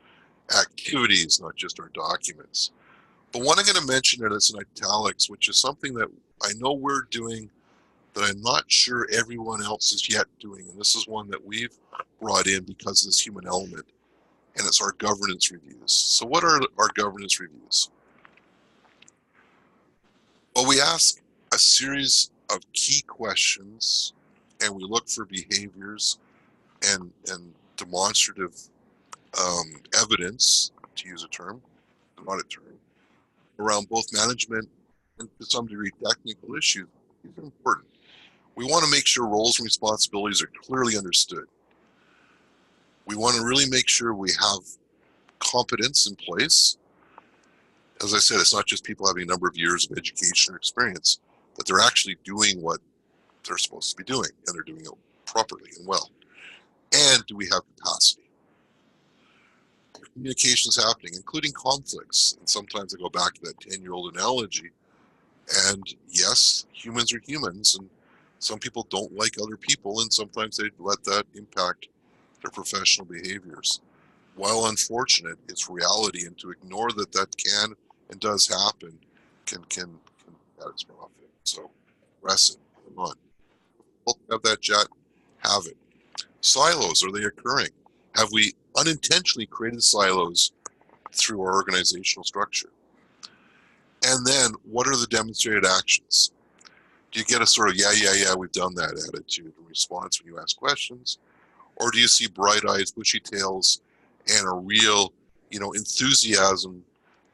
activities, not just our documents. But one I'm going to mention, and it's in italics, which is something that I know we're doing that I'm not sure everyone else is yet doing, and this is one that we've brought in because of this human element, and it's our governance reviews. So what are our governance reviews? Well, we ask a series of key questions, and we look for behaviors and demonstrative evidence, to use a term, not a term, around both management and to some degree technical issues. These are important. We want to make sure roles and responsibilities are clearly understood. We want to really make sure we have competence in place. As I said, it's not just people having a number of years of education or experience, that they're actually doing what they're supposed to be doing, and they're doing it properly and well. And do we have capacity? Communication is happening, including conflicts. And sometimes I go back to that 10-year-old analogy. And yes, humans are humans, and some people don't like other people, and sometimes they let that impact their professional behaviors. While unfortunate, it's reality, and to ignore that can and does happen can be catastrophic. So, press it. Come on. Have that jet, have it. Silos, are they occurring? Have we unintentionally created silos through our organizational structure? And then, what are the demonstrated actions? Do you get a sort of, yeah, we've done that attitude and response when you ask questions? Or do you see bright eyes, bushy tails, and a real, enthusiasm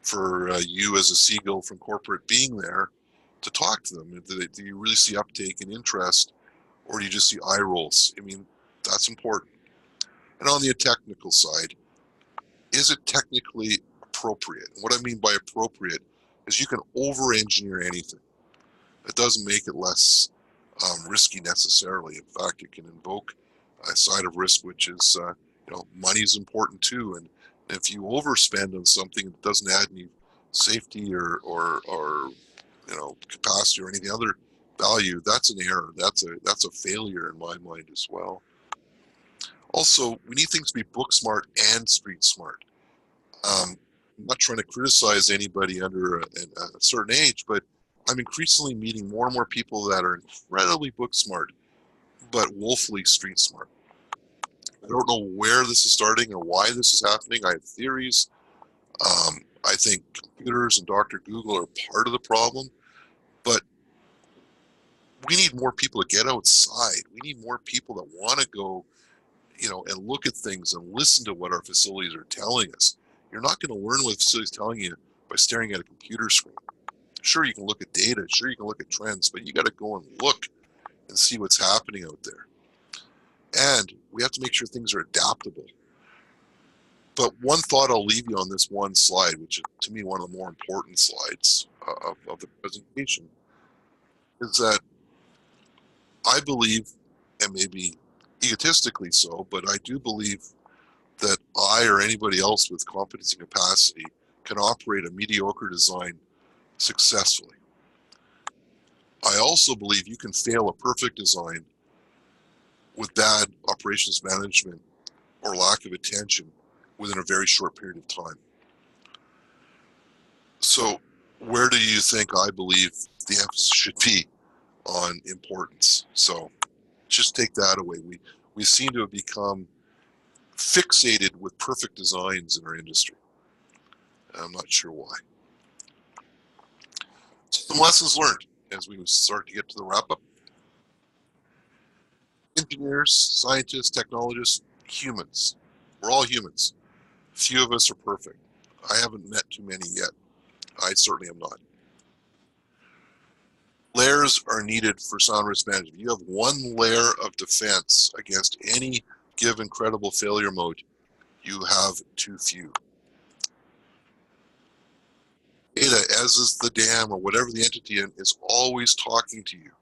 for you as a seagull from corporate being there to talk to them? Do you really see uptake and interest, or do you just see eye rolls? I mean, that's important. And on the technical side, is it technically appropriate? And what I mean by appropriate is you can over-engineer anything. It doesn't make it less risky necessarily. In fact, it can invoke a side of risk, which is, money is important too. And if you overspend on something that doesn't add any safety or capacity or any other value, that's an error. That's a failure in my mind as well. Also, we need things to be book smart and street smart. I'm not trying to criticize anybody under a certain age, but I'm increasingly meeting more and more people that are incredibly book smart, but woefully street smart. I don't know where this is starting or why this is happening. I have theories. I think computers and Dr. Google are part of the problem, but we need more people to get outside. We need more people that want to go, and look at things and listen to what our facilities are telling us. You're not going to learn what the facility is telling you by staring at a computer screen. Sure, you can look at data. Sure, you can look at trends, but you got to go and look and see what's happening out there. And we have to make sure things are adaptable. But one thought I'll leave you on this one slide, which is to me one of the more important slides of the presentation, is that I believe, and maybe egotistically so, but I do believe that I or anybody else with competency and capacity can operate a mediocre design successfully. I also believe you can fail a perfect design with bad operations management or lack of attention within a very short period of time. So where do you think I believe the emphasis should be on importance? So just take that away. We seem to have become fixated with perfect designs in our industry. I'm not sure why. Some lessons learned as we start to get to the wrap up. Engineers, scientists, technologists, humans. We're all humans. Few of us are perfect. I haven't met too many yet. I certainly am not. Layers are needed for sound risk management. You have one layer of defense against any given credible failure mode. You have too few. Data, as is the dam or whatever the entity is always talking to you.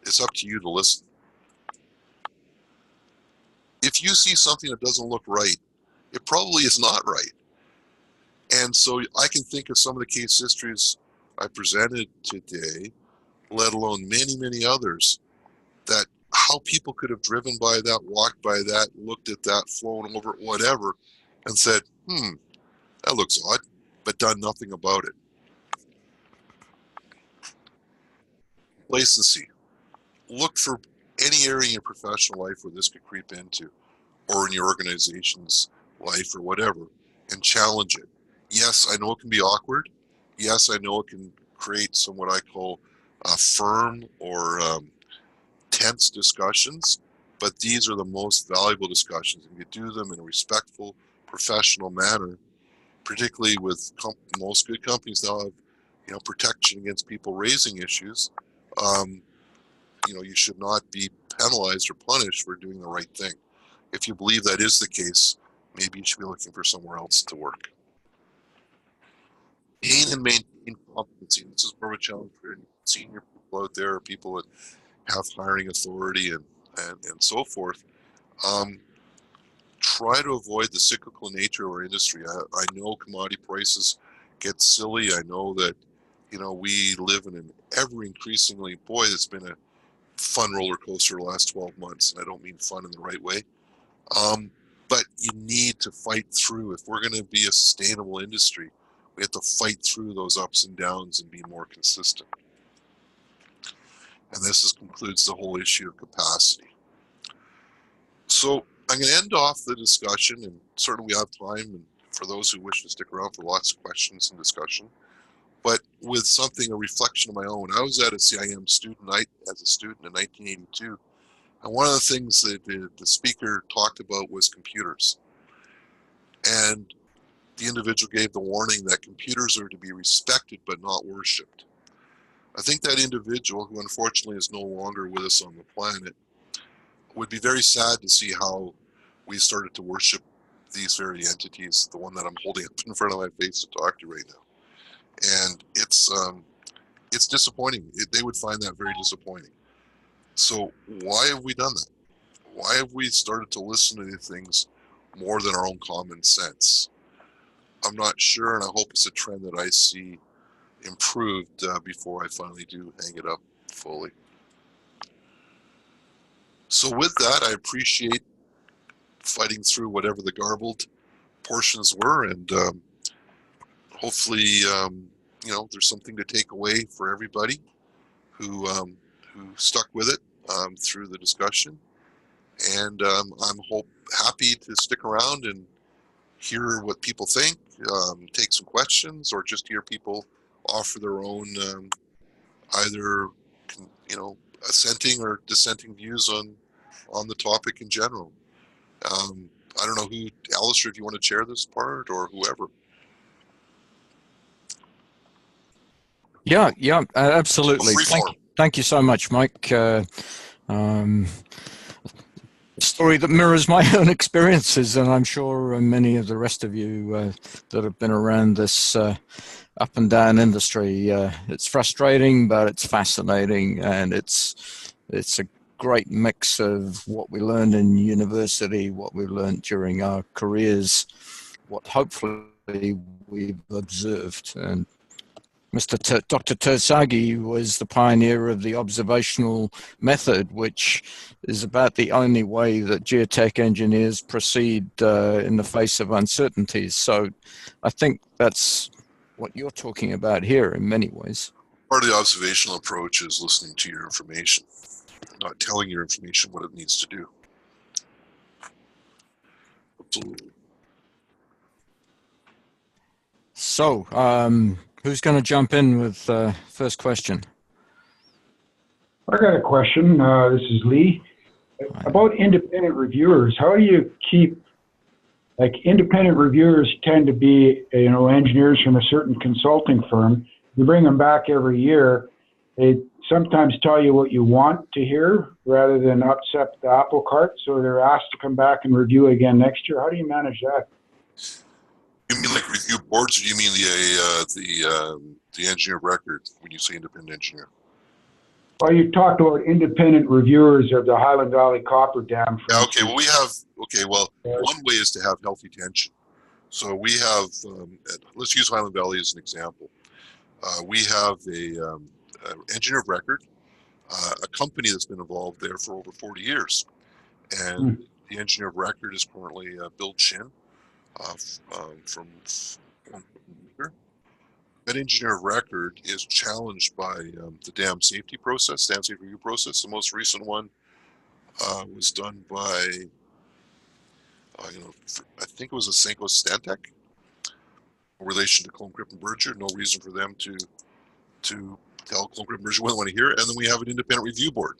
It's up to you to listen. If you see something that doesn't look right, it probably is not right. And so I can think of some of the case histories I presented today, let alone many, many others, that how people could have driven by that, walked by that, looked at that, flown over it, whatever, and said, that looks odd, but done nothing about it. Complacency. Look for any area in your professional life where this could creep into, or in your organization's life or whatever, and challenge it. Yes, I know it can be awkward. Yes, I know it can create some what I call firm or tense discussions, but these are the most valuable discussions. If you do them in a respectful, professional manner, particularly with most good companies now have, protection against people raising issues. You should not be penalized or punished for doing the right thing. If you believe that is the case, maybe you should be looking for somewhere else to work. Gain and maintain competency. This is more of a challenge for senior people out there, or people that have hiring authority and so forth. Try to avoid the cyclical nature of our industry. I know commodity prices get silly. I know that, we live in an ever increasingly, it's been a fun roller coaster the last 12 months. And I don't mean fun in the right way. But you need to fight through. If we're going to be a sustainable industry, we have to fight through those ups and downs and be more consistent. And this concludes the whole issue of capacity. So I'm going to end off the discussion, and certainly we have time and for those who wish to stick around for lots of questions and discussion, but with something, a reflection of my own. I was at a CIM student night as a student in 1982, and one of the things that the speaker talked about was computers. And the individual gave the warning that computers are to be respected but not worshipped. I think that individual, who unfortunately is no longer with us on the planet, would be very sad to see how we started to worship these very entities, the one that I'm holding up in front of my face to talk to right now. And it's disappointing. They would find that very disappointing. So why have we done that? Why have we started to listen to these things more than our own common sense? I'm not sure, and I hope it's a trend that I see improved before I finally do hang it up fully. So with that, I appreciate fighting through whatever the garbled portions were, and hopefully, there's something to take away for everybody who stuck with it through the discussion. And I'm happy to stick around and hear what people think, take some questions, or just hear people offer their own either assenting or dissenting views on the topic in general. I don't know Alistair, if you want to chair this part, or whoever. Yeah, absolutely. Thank you so much, Mike. A story that mirrors my own experiences, and I'm sure many of the rest of you that have been around this up and down industry. It's frustrating, but it's fascinating, and it's a great mix of what we learned in university, what we learned during our careers, what hopefully we've observed. And Dr. Tersagi was the pioneer of the observational method, which is about the only way that geotech engineers proceed in the face of uncertainties. So I think that's what you're talking about here in many ways. Part of the observational approach is listening to your information, not telling your information what it needs to do. Absolutely. So, who's going to jump in with first question? I got a question. This is Lee. About independent reviewers, how do you keep, like, independent reviewers tend to be, engineers from a certain consulting firm. You bring them back every year. They sometimes tell you what you want to hear rather than upset the apple cart. So they're asked to come back and review again next year. How do you manage that? You mean like review boards, or do you mean the engineer of record when you say independent engineer? Well, you talked about independent reviewers of the Highland Valley Copper Dam. Yeah, okay, well, one way is to have healthy tension. So we have, let's use Highland Valley as an example. We have a engineer of record, a company that's been involved there for over 40 years. And the engineer of record is currently Bill Chin from here. That engineer of record is challenged by the dam safety process, dam safety review process. The most recent one was done by, I think it was a Senko Stantec in relation to Clone Berger. No reason for them to tell Clone Berger what they want to hear. And then we have an independent review board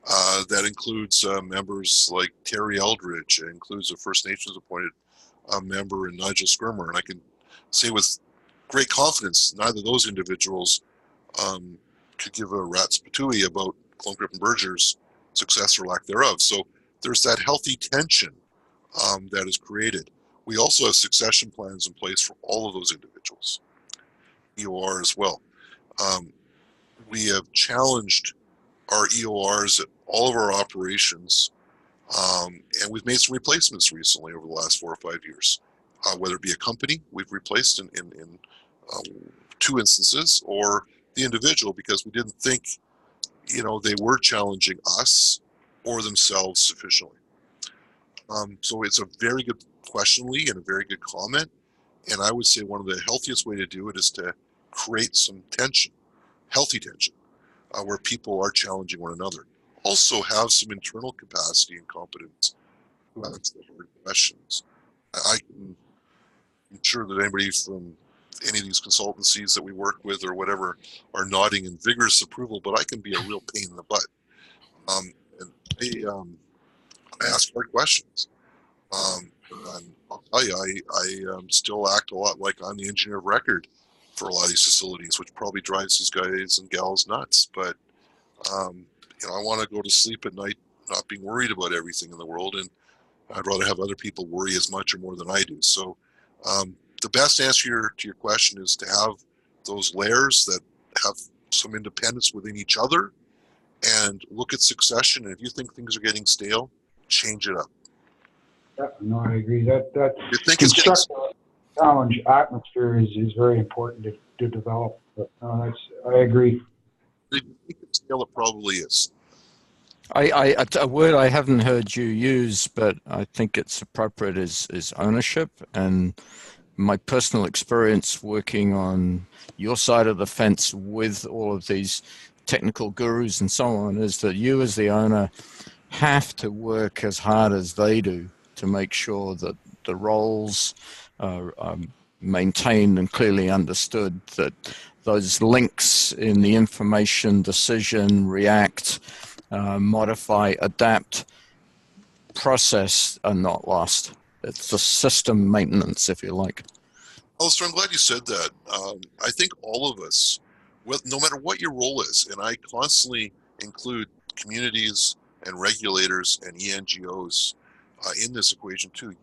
that includes members like Terry Eldridge. It includes a First Nations appointed member and Nigel Skirmer. And I can say with great confidence, neither of those individuals could give a rat's patootie about Clone Berger's success or lack thereof. So there's that healthy tension that is created. We also have succession plans in place for all of those individuals, EOR as well. We have challenged our EORs at all of our operations, and we've made some replacements recently over the last 4 or 5 years. Whether it be a company we've replaced in 2 instances, or the individual, because we didn't think they were challenging us or themselves sufficiently. So it's a very good question, Lee, and a very good comment. And I would say one of the healthiest way to do it is to create some tension, healthy tension, where people are challenging one another. Also have some internal capacity and competence to ask the hard questions. I'm sure that anybody from any of these consultancies that we work with or whatever are nodding in vigorous approval, but I can be a real pain in the butt. And I ask hard questions. And I'll tell you, I still act a lot like I'm the engineer of record for a lot of these facilities, which probably drives these guys and gals nuts. But I want to go to sleep at night not being worried about everything in the world, and I'd rather have other people worry as much or more than I do. So the best answer to your question is to have those layers that have some independence within each other, and look at succession. And if you think things are getting stale, change it up. Yeah, no, I agree. That You think it's getting constructive challenge atmosphere is very important to develop. But I agree. If you think it's stale, it probably is. A word I haven't heard you use, but I think it's appropriate, is ownership. And my personal experience working on your side of the fence with all of these technical gurus and so on is that you as the owner have to work as hard as they do to make sure that the roles are maintained and clearly understood, that those links in the information, decision, react, modify, adapt process are not lost. It's the system maintenance, if you like. Alistair, I'm glad you said that. I think all of us, no matter what your role is, and I constantly include communities and regulators and ENGOs in this equation too.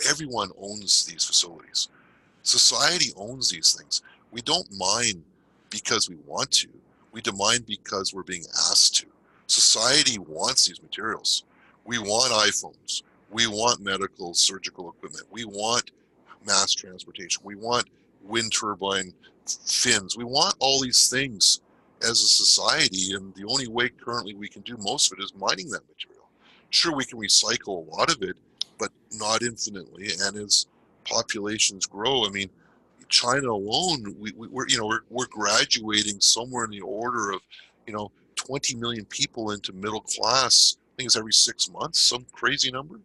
Everyone owns these facilities. Society owns these things. We don't mine because we want to. We mine because we're being asked to. Society wants these materials. We want iPhones. We want medical, surgical equipment. We want mass transportation. We want wind turbine fins. We want all these things as a society, and the only way currently we can do most of it is mining that material. Sure, we can recycle a lot of it, but not infinitely. And as populations grow, I mean, China alone, we're graduating somewhere in the order of 20 million people into middle class. I think it's every 6 months, some crazy number.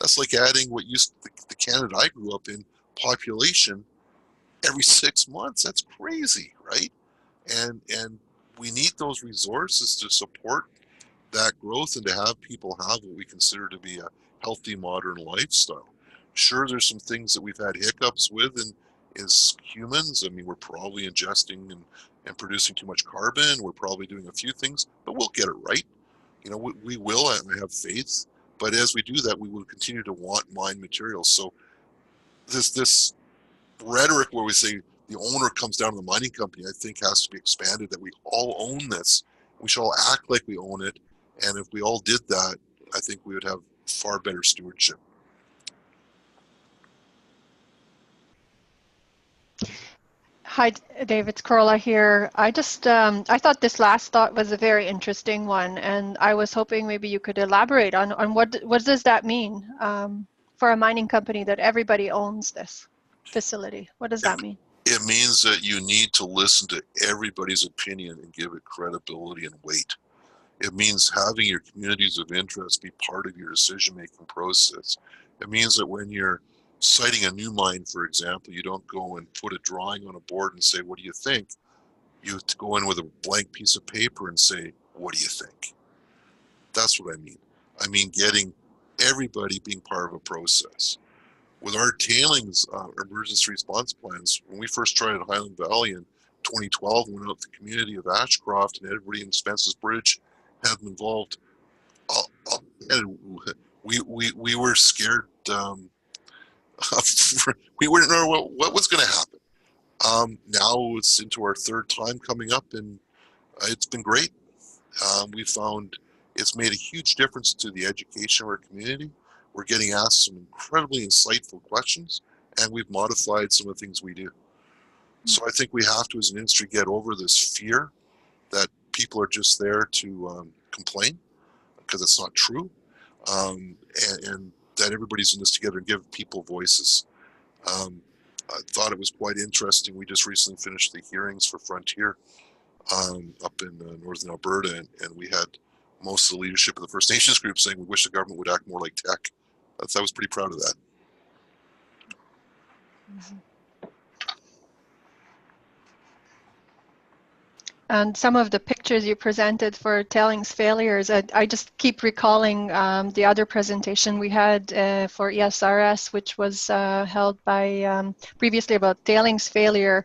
That's like adding what used the Canada I grew up in population every 6 months. That's crazy, right? And we need those resources to support that growth and to have people have what we consider to be a healthy modern lifestyle. Sure, there's some things that we've had hiccups with, and as humans, I mean, we're probably ingesting and producing too much carbon. We're probably doing a few things, but we'll get it right. We will, I have faith. But as we do that, we will continue to want mined materials. So this rhetoric where we say the owner comes down to the mining company, I think has to be expanded, that we all own this. We should all act like we own it. And if we all did that, I think we would have far better stewardship. Hi, Dave, it's Corolla here. I thought this last thought was a very interesting one, and I was hoping maybe you could elaborate on what does that mean for a mining company that everybody owns this facility? What does that mean? It means that you need to listen to everybody's opinion and give it credibility and weight. It means having your communities of interest be part of your decision-making process. It means that when you're citing a new mine, for example, you don't go and put a drawing on a board and say, what do you think? You have to go in with a blank piece of paper and say, what do you think? That's what I mean. I mean getting everybody being part of a process. With our tailings emergency response plans, when we first tried at Highland Valley in 2012, we went out to the community of Ashcroft, and everybody in Spence's Bridge had them involved. And we were scared. We wouldn't know what was going to happen. Now it's into our third time coming up, and it's been great. We found it's made a huge difference to the education of our community. We're getting asked some incredibly insightful questions, and we've modified some of the things we do. So I think we have to, as an industry, get over this fear that people are just there to complain, because it's not true, and that everybody's in this together and give people voices. I thought it was quite interesting. We just recently finished the hearings for Frontier up in northern Alberta, and we had most of the leadership of the First Nations group saying we wish the government would act more like Tec. I was pretty proud of that. And some of the pictures you presented for tailings failures, I just keep recalling the other presentation we had for ESRS, which was held by previously about tailings failure.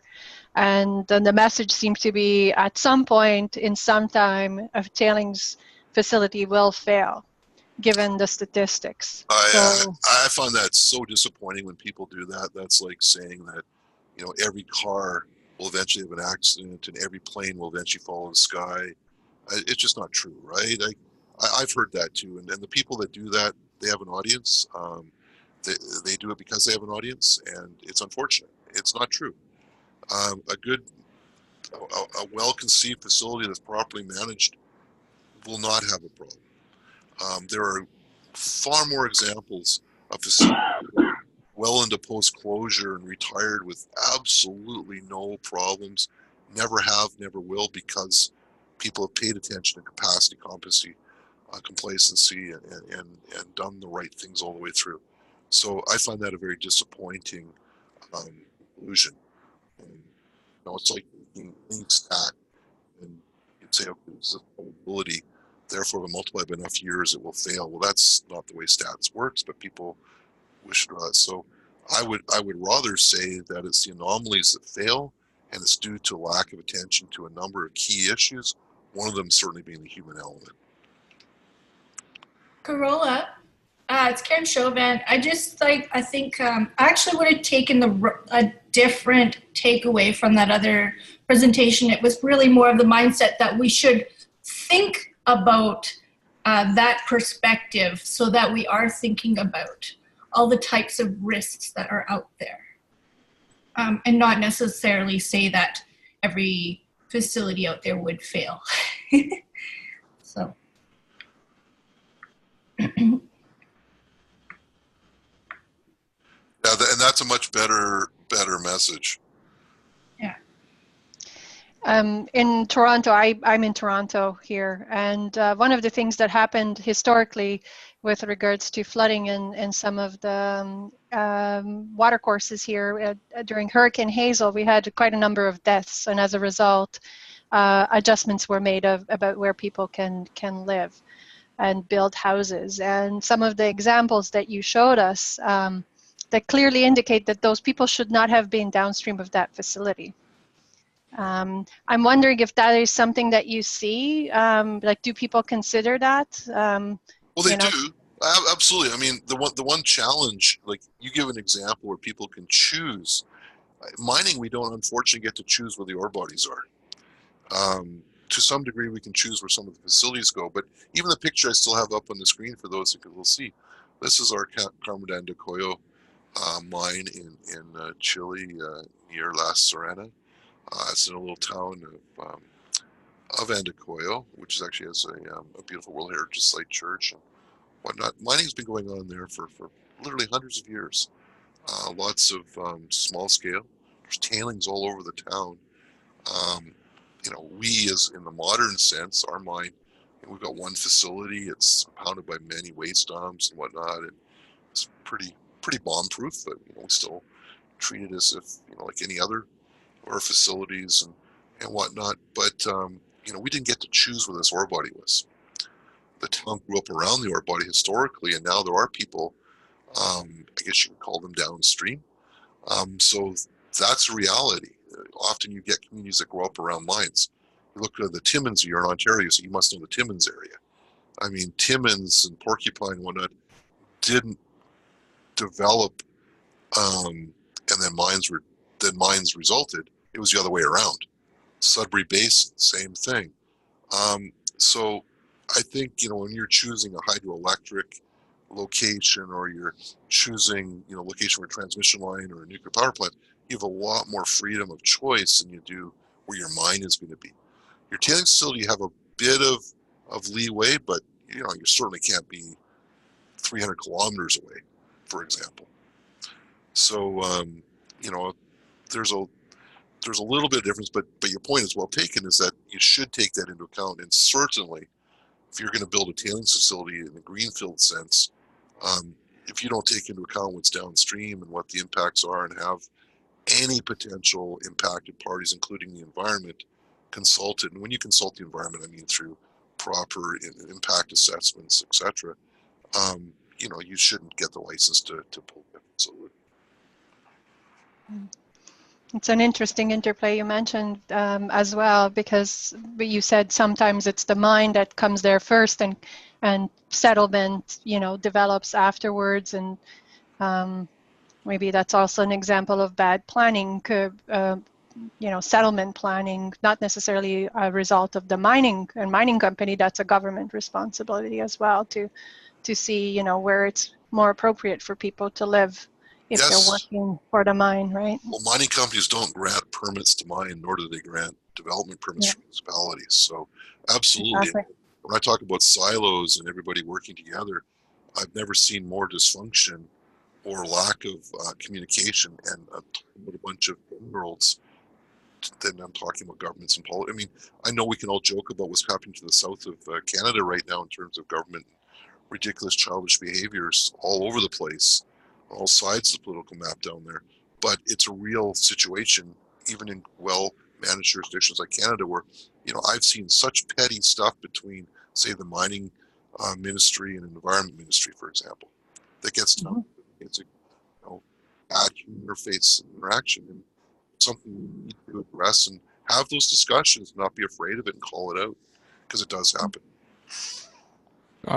And then the message seems to be at some point in some time, a tailings facility will fail, given the statistics. I found that so disappointing when people do that. That's like saying that, every car will eventually have an accident and every plane will eventually fall in the sky. It's just not true, right? I've heard that too. And the people that do that, they have an audience. They do it because they have an audience, and it's unfortunate. It's not true. A well-conceived facility that's properly managed will not have a problem. There are far more examples of facilities well into post-closure and retired with absolutely no problems, never have, never will, because people have paid attention to capacity, competency, complacency, and done the right things all the way through. So I find that a very disappointing illusion. It's like being stat, and you'd say, okay, this is a probability, therefore if I multiply by enough years it will fail. Well, that's not the way stats works, but people wish to. So I would rather say that it's the anomalies that fail, and it's due to lack of attention to a number of key issues, one of them certainly being the human element. Corolla, it's Karen Chauvin. I think I actually would have taken a different takeaway from that other presentation. It was really more of the mindset that we should think about that perspective, so that we are thinking about all the types of risks that are out there, and not necessarily say that every facility out there would fail. So. Yeah, and that's a much better message. In Toronto, I'm in Toronto here, and one of the things that happened historically with regards to flooding in some of the watercourses here during Hurricane Hazel, we had quite a number of deaths, and as a result, adjustments were made about where people can live and build houses. And some of the examples that you showed us that clearly indicate that those people should not have been downstream of that facility. I'm wondering if that is something that you see. Like, do people consider that? Well, they do. Absolutely. I mean, the one challenge, like you give an example where people can choose. Mining, we don't unfortunately get to choose where the ore bodies are. To some degree, we can choose where some of the facilities go, but even the picture I still have up on the screen for those who will see, this is our Carmen de Andacollo mine in Chile near La Serena. It's in a little town of Andacollo, which actually has a beautiful World Heritage Site church and whatnot. Mining's been going on there for literally hundreds of years. Lots of small scale. There's tailings all over the town. You know, we, as in the modern sense, our mine, we've got one facility. It's pounded by many waste dumps and whatnot, and it's pretty bomb-proof. But you know, we still treat it as if, you know, like any other ore facilities and whatnot. But you know, we didn't get to choose where this ore body was. The town grew up around the ore body historically, and now there are people, I guess you could call them downstream. So that's a reality. Often you get communities that grow up around mines. You look at the Timmins, you're in Ontario, so you must know the Timmins area. I mean, Timmins and Porcupine and whatnot didn't develop, and then mines resulted. It was the other way around. Sudbury Basin, same thing. So I think, you know, when you're choosing a hydroelectric location, or you're choosing, you know, location for a transmission line or a nuclear power plant, you have a lot more freedom of choice than you do where your mine is going to be. Your tailings facility, you have a bit of leeway, but you know, you certainly can't be 300 kilometers away, for example. So you know, there's a little bit of difference, but your point is well taken, is that you should take that into account. And certainly, if you're going to build a tailings facility in the greenfield sense, if you don't take into account what's downstream and what the impacts are, and have any potential impacted parties, including the environment, consulted. And when you consult the environment, I mean through proper impact assessments, etc. You know, you shouldn't get the license to pull that facility. It's an interesting interplay you mentioned as well, because you said sometimes it's the mine that comes there first, and settlement, you know, develops afterwards, and maybe that's also an example of bad planning. You know, settlement planning, not necessarily a result of the mining company. That's a government responsibility as well to see, you know, where it's more appropriate for people to live if Yes. they're working for the mine, right? Well, mining companies don't grant permits to mine, nor do they grant development permits for municipalities. So absolutely. Exactly. When I talk about silos and everybody working together, I've never seen more dysfunction or lack of communication and a bunch of worlds than I'm talking about governments and politics. I mean, I know we can all joke about what's happening to the south of Canada right now in terms of government ridiculous childish behaviors all over the place, on all sides of the political map down there. But it's a real situation, even in well-managed jurisdictions like Canada, where, you know, I've seen such petty stuff between, say, the mining ministry and environment ministry, for example, that gets done. It's a, you know, bad interface interaction, and something we need to address and have those discussions, not be afraid of it and call it out, because it does happen.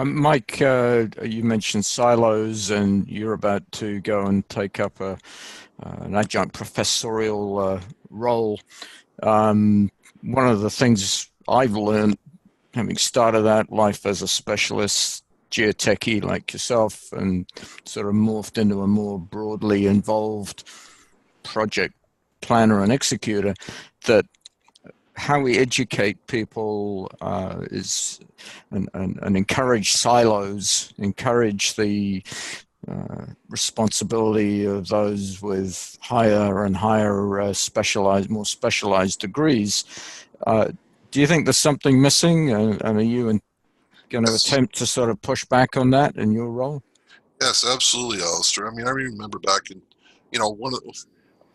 Mike, you mentioned silos, and you're about to go and take up an adjunct professorial role. One of the things I've learned, having started out life as a specialist geotechie like yourself, and sort of morphed into a more broadly involved project planner and executor, that how we educate people is and encourage silos, encourage the responsibility of those with higher and higher more specialized degrees. Do you think there's something missing, and are you going to attempt to sort of push back on that in your role? Yes, absolutely, Alistair. I mean, I remember back in,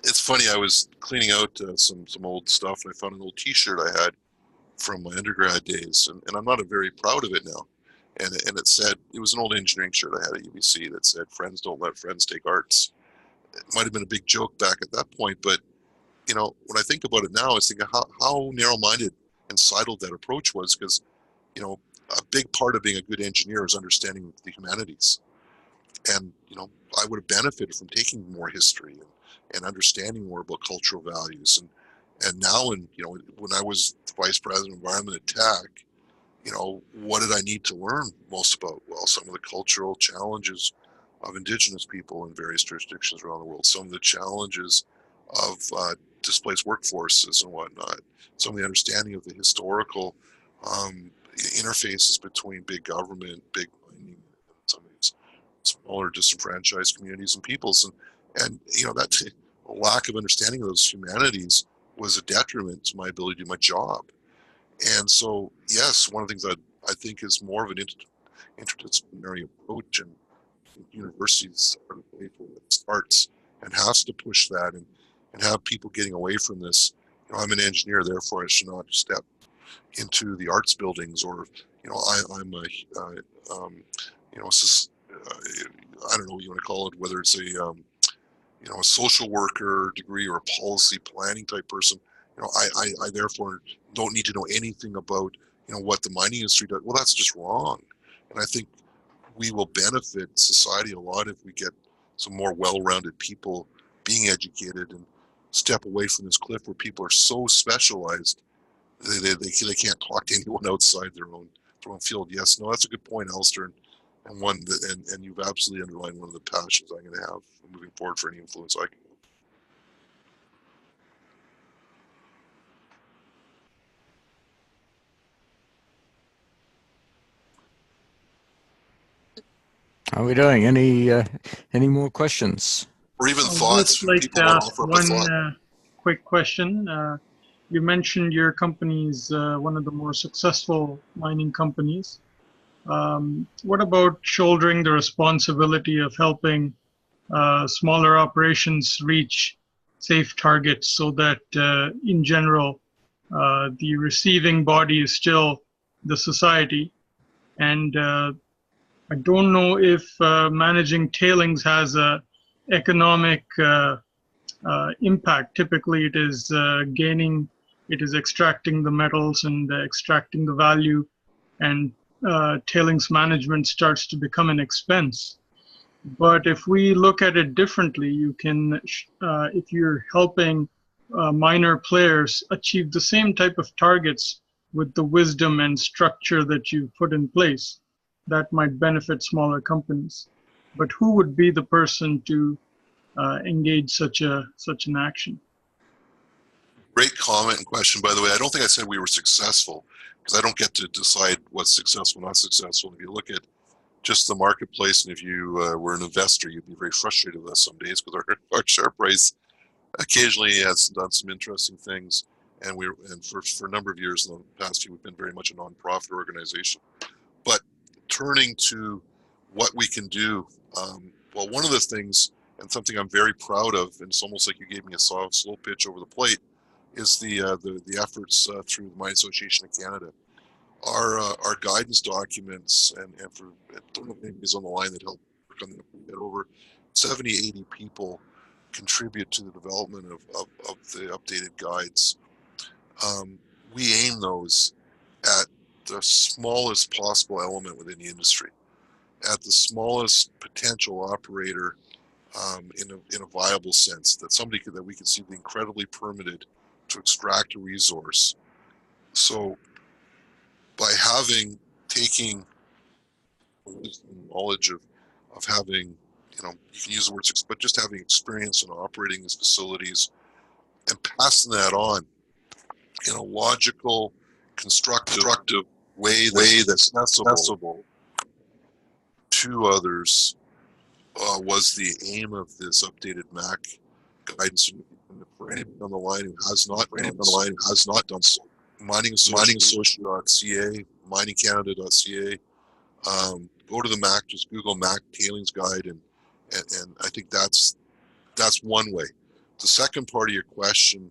it's funny, I was cleaning out some old stuff, and I found an old T-shirt I had from my undergrad days, and I'm not very proud of it now. And it said, it was an old engineering shirt I had at UBC that said, "Friends don't let friends take arts." It might have been a big joke back at that point, but when I think about it now, I was thinking how narrow-minded and sidled that approach was, because a big part of being a good engineer is understanding the humanities. And I would have benefited from taking more history and understanding more about cultural values. And now, when I was vice president of environment at Tech, what did I need to learn most about? Well, some of the cultural challenges of Indigenous people in various jurisdictions around the world, some of the challenges of displaced workforces and whatnot, some of the understanding of the historical interfaces between big government, big mining, and some of these smaller disenfranchised communities and peoples, and that lack of understanding of those humanities was a detriment to my ability to do my job. And so, yes, one of the things that I think is more of an interdisciplinary approach, and universities are the place where it starts and has to push that and have people getting away from this. I'm an engineer, therefore I should not step into the arts buildings, or I'm a I don't know what you want to call it, whether it's a social worker degree or a policy planning type person. I therefore don't need to know anything about what the mining industry does. Well, that's just wrong. And I think we will benefit society a lot if we get some more well-rounded people being educated and step away from this cliff where people are so specialized they can't talk to anyone outside their own field. Yes, no, that's a good point, Alistair, and one that, and you've absolutely underlined one of the passions I'm going to have moving forward for any influence I can. How are we doing? Any more questions? Or even I'd thoughts? just like People to want to ask offer up a thought. one quick question. You mentioned your company is one of the more successful mining companies. What about shouldering the responsibility of helping smaller operations reach safe targets, so that in general the receiving body is still the society? And I don't know if managing tailings has a economic impact. Typically it is extracting the metals and extracting the value, and tailings management starts to become an expense. But if we look at it differently, you can, if you're helping minor players achieve the same type of targets with the wisdom and structure that you put in place, that might benefit smaller companies. But who would be the person to engage such an action? Great comment and question, by the way. I don't think I said we were successful, because I don't get to decide what's successful, not successful. If you look at just the marketplace, and if you were an investor, you'd be very frustrated with us some days, because our share price occasionally has done some interesting things, and for a number of years in the past year, we've been very much a non-profit organization. But turning to what we can do, well, one of the things, and something I'm very proud of, and it's almost like you gave me a slow pitch over the plate, is the efforts through the Mine Association of Canada. Our guidance documents, and for I don't know if anybody's on the line that helped work on that, over 70, 80 people contribute to the development of the updated guides. We aim those at the smallest possible element within the industry, at the smallest potential operator in a viable sense, that we can see be incredibly permitted to extract a resource. So by taking knowledge of having, you can use the word, but just having experience in operating these facilities and passing that on in a logical, constructive way that's accessible to others, was the aim of this updated MAC guidance for anyone on the line who has not done so. Miningassociation.ca, miningcanada.ca. Go to the MAC, just Google MAC Tailings Guide, and I think that's one way. The second part of your question,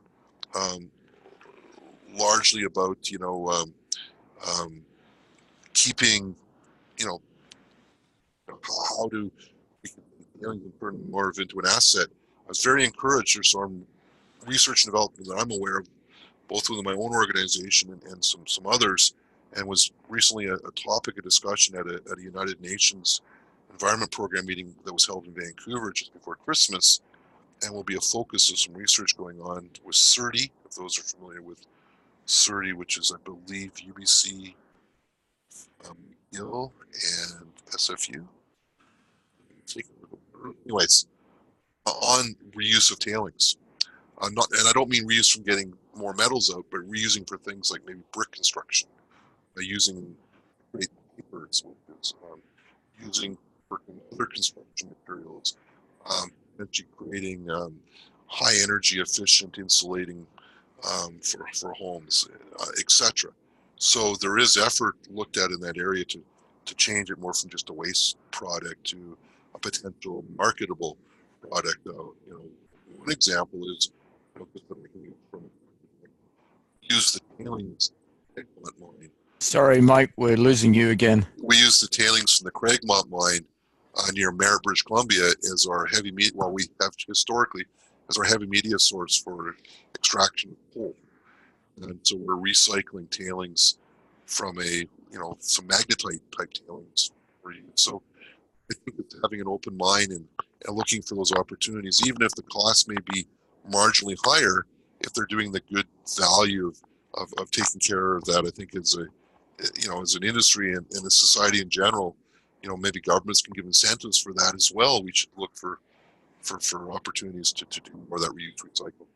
largely about keeping, how do we tailings and turn more of into an asset. I was very encouraged. There's some research and development that I'm aware of, both within my own organization and some others, and was recently a topic of discussion at a United Nations Environment Program meeting that was held in Vancouver just before Christmas, and will be a focus of some research going on with CERTI, if those are familiar with CERTI, which is, I believe, UBC, McGill, and SFU. Anyways, on reuse of tailings. And I don't mean reuse from getting more metals out, but reusing for things like maybe brick construction, using papers, using other construction materials, actually creating high energy efficient insulating for homes, etc. So there is effort looked at in that area to change it more from just a waste product to a potential marketable product. One example is use the tailings mine. Sorry, Mike, we're losing you again. We use the tailings from the Craigmont mine near Merritt, British Columbia, as our heavy media. Well, we have historically as our heavy media source for extraction of coal, and so we're recycling tailings from some magnetite type tailings. So I think it's having an open mind and looking for those opportunities, even if the cost may be marginally higher, if they're doing the good value of taking care of that. I think as an industry and a society in general, maybe governments can give incentives for that as well. We should look for opportunities to do more of that reuse recycle.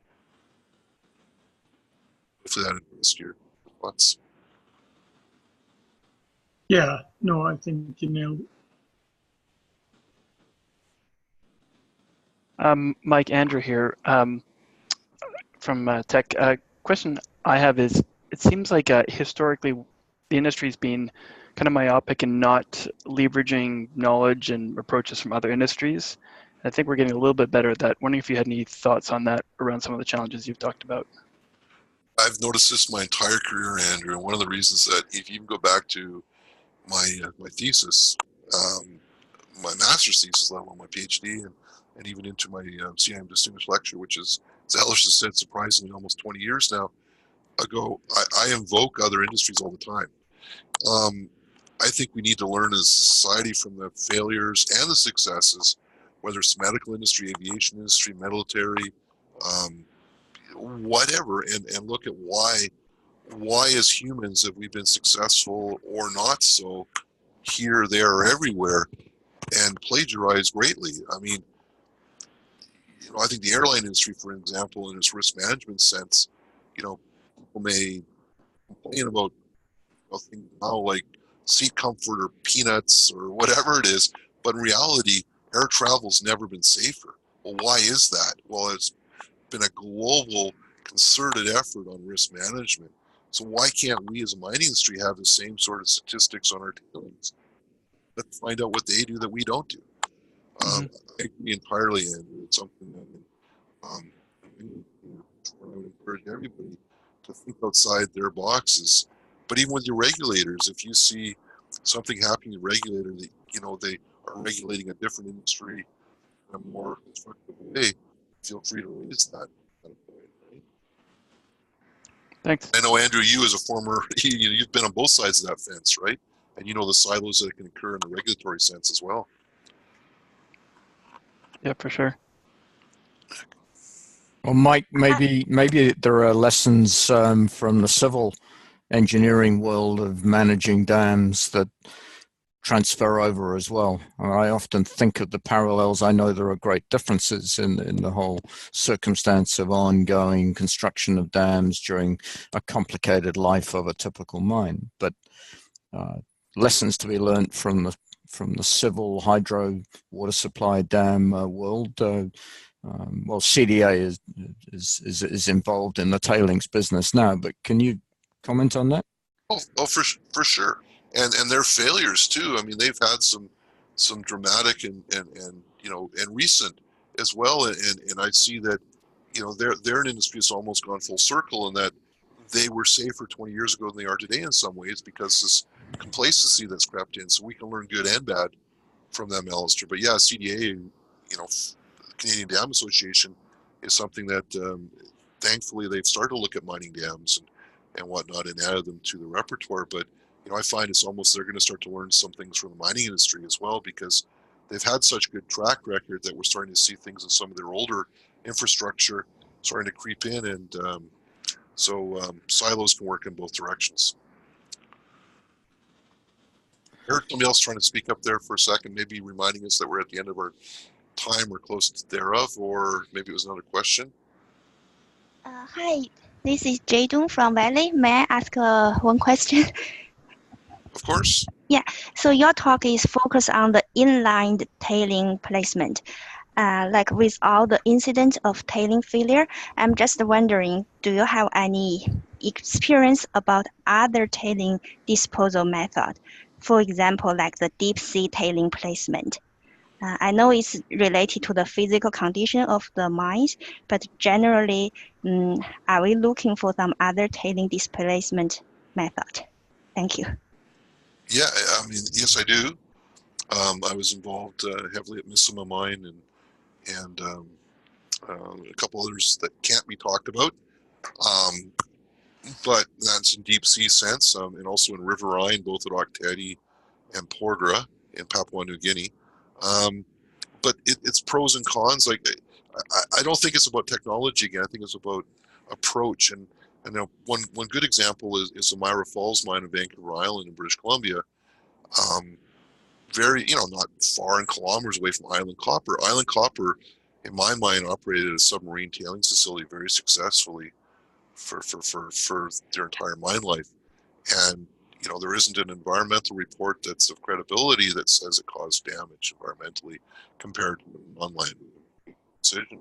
Hopefully that addressed your thoughts. Yeah, no, I think you nailed it. Mike, Andrew here from Tech. Question I have is, it seems like historically the industry's been kind of myopic and not leveraging knowledge and approaches from other industries. I think we're getting a little bit better at that. Wondering if you had any thoughts on that around some of the challenges you've talked about. I've noticed this my entire career, Andrew, and one of the reasons that if you even go back to my thesis, my master's thesis, let alone my PhD, and even into my CIM Distinguished Lecture, which is, as Alice has said, surprisingly almost 20 years now ago, I invoke other industries all the time. I think we need to learn as a society from the failures and the successes, whether it's medical industry, aviation industry, military, whatever, and look at why as humans have we been successful or not so here, there, or everywhere, and plagiarize greatly. I mean, I think the airline industry, for example, in its risk management sense, people may complain about things now like seat comfort or peanuts or whatever it is, but in reality, air travel's never been safer. Well, why is that? Well, it's been a global concerted effort on risk management. So why can't we as a mining industry have the same sort of statistics on our tailings? Let's find out what they do that we don't do. I agree entirely, and it's something that I would encourage everybody to think outside their boxes. But even with your regulators, if you see something happening to the regulator that they are regulating a different industry in a more constructive way, feel free to raise that. Thanks. I know, Andrew, you as a former, you've been on both sides of that fence, right? And you know the silos that can occur in the regulatory sense as well. Yeah, for sure. Well, Mike, maybe there are lessons from the civil engineering world of managing dams that transfer over as well. I often think of the parallels. I know there are great differences in the whole circumstance of ongoing construction of dams during a complicated life of a typical mine, but lessons to be learned from the the civil hydro water supply dam world. Well, CDA is involved in the tailings business now, but can you comment on that? Oh, for sure, and their failures too. I mean, they've had some dramatic and recent as well, and I see that, they're an industry that's almost gone full circle, and that they were safer 20 years ago than they are today in some ways because this complacency that's crept in. So we can learn good and bad from them, Alistair. But yeah, CDA, Canadian Dam Association, is something that thankfully they've started to look at mining dams and whatnot and added them to the repertoire. But I find it's almost they're going to start to learn some things from the mining industry as well, because they've had such good track record that we're starting to see things in some of their older infrastructure starting to creep in, and so silos can work in both directions. I heard somebody else trying to speak up there for a second, maybe reminding us that we're at the end of our time or close thereof, or maybe it was another question. Hi, this is Jaydong from Valley. May I ask one question? Of course. Yeah, so your talk is focused on the inline tailing placement. Like with all the incidents of tailing failure, I'm just wondering, do you have any experience about other tailing disposal method? For example, like the deep sea tailing placement. I know it's related to the physical condition of the mines, but generally, are we looking for some other tailing displacement method? Thank you. Yeah, I mean, yes, I do. I was involved heavily at Missima Mine and a couple others that can't be talked about. But that's in deep sea sense, and also in Riverine, both at Octeti and Porgera in Papua New Guinea. But it's pros and cons. Like, I don't think it's about technology again. I think it's about approach. And one good example is the Myra Falls mine in Vancouver Island in British Columbia. Very, not far in kilometers away from Island Copper. Island Copper, in my mind, operated a submarine tailings facility very successfully for their entire mine life. And there isn't an environmental report that's of credibility that says it caused damage environmentally compared to an online decision.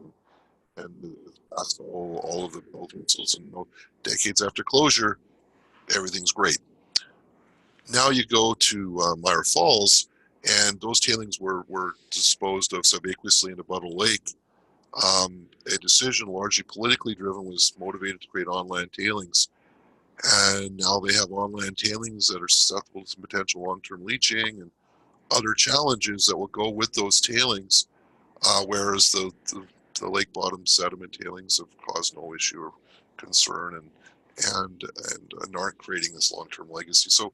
And past all of the bells and whistles, and decades after closure, everything's great. Now you go to Myra Falls, and those tailings were disposed of subaqueously into Buttle Lake. A decision largely politically driven was motivated to create on-land tailings. And now they have on-land tailings that are susceptible to some potential long-term leaching and other challenges that will go with those tailings, whereas the lake bottom sediment tailings have caused no issue or concern and aren't creating this long-term legacy. So,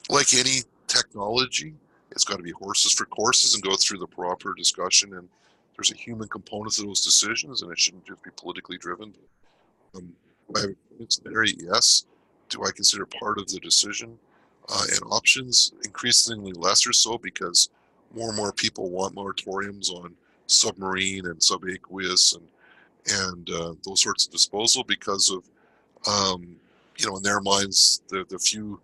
like any technology, it's got to be horses for courses and go through the proper discussion, and there's a human component to those decisions, and it shouldn't just be politically driven. Yes. Do I consider part of the decision and options? Increasingly lesser so, because more and more people want moratoriums on submarine and subaqueous and those sorts of disposal because of, in their minds, the few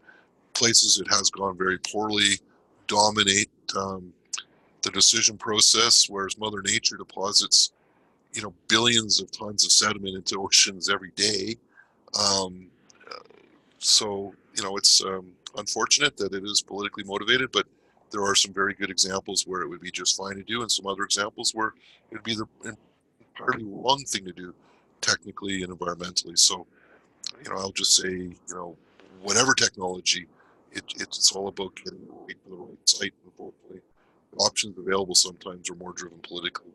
places it has gone very poorly dominate the decision process, whereas Mother Nature deposits, billions of tons of sediment into oceans every day. So, it's unfortunate that it is politically motivated, but there are some very good examples where it would be just fine to do, and some other examples where it would be the entirely wrong thing to do technically and environmentally. So, I'll just say, whatever technology, it's all about getting it right to the right site. Unfortunately, the options available sometimes are more driven politically.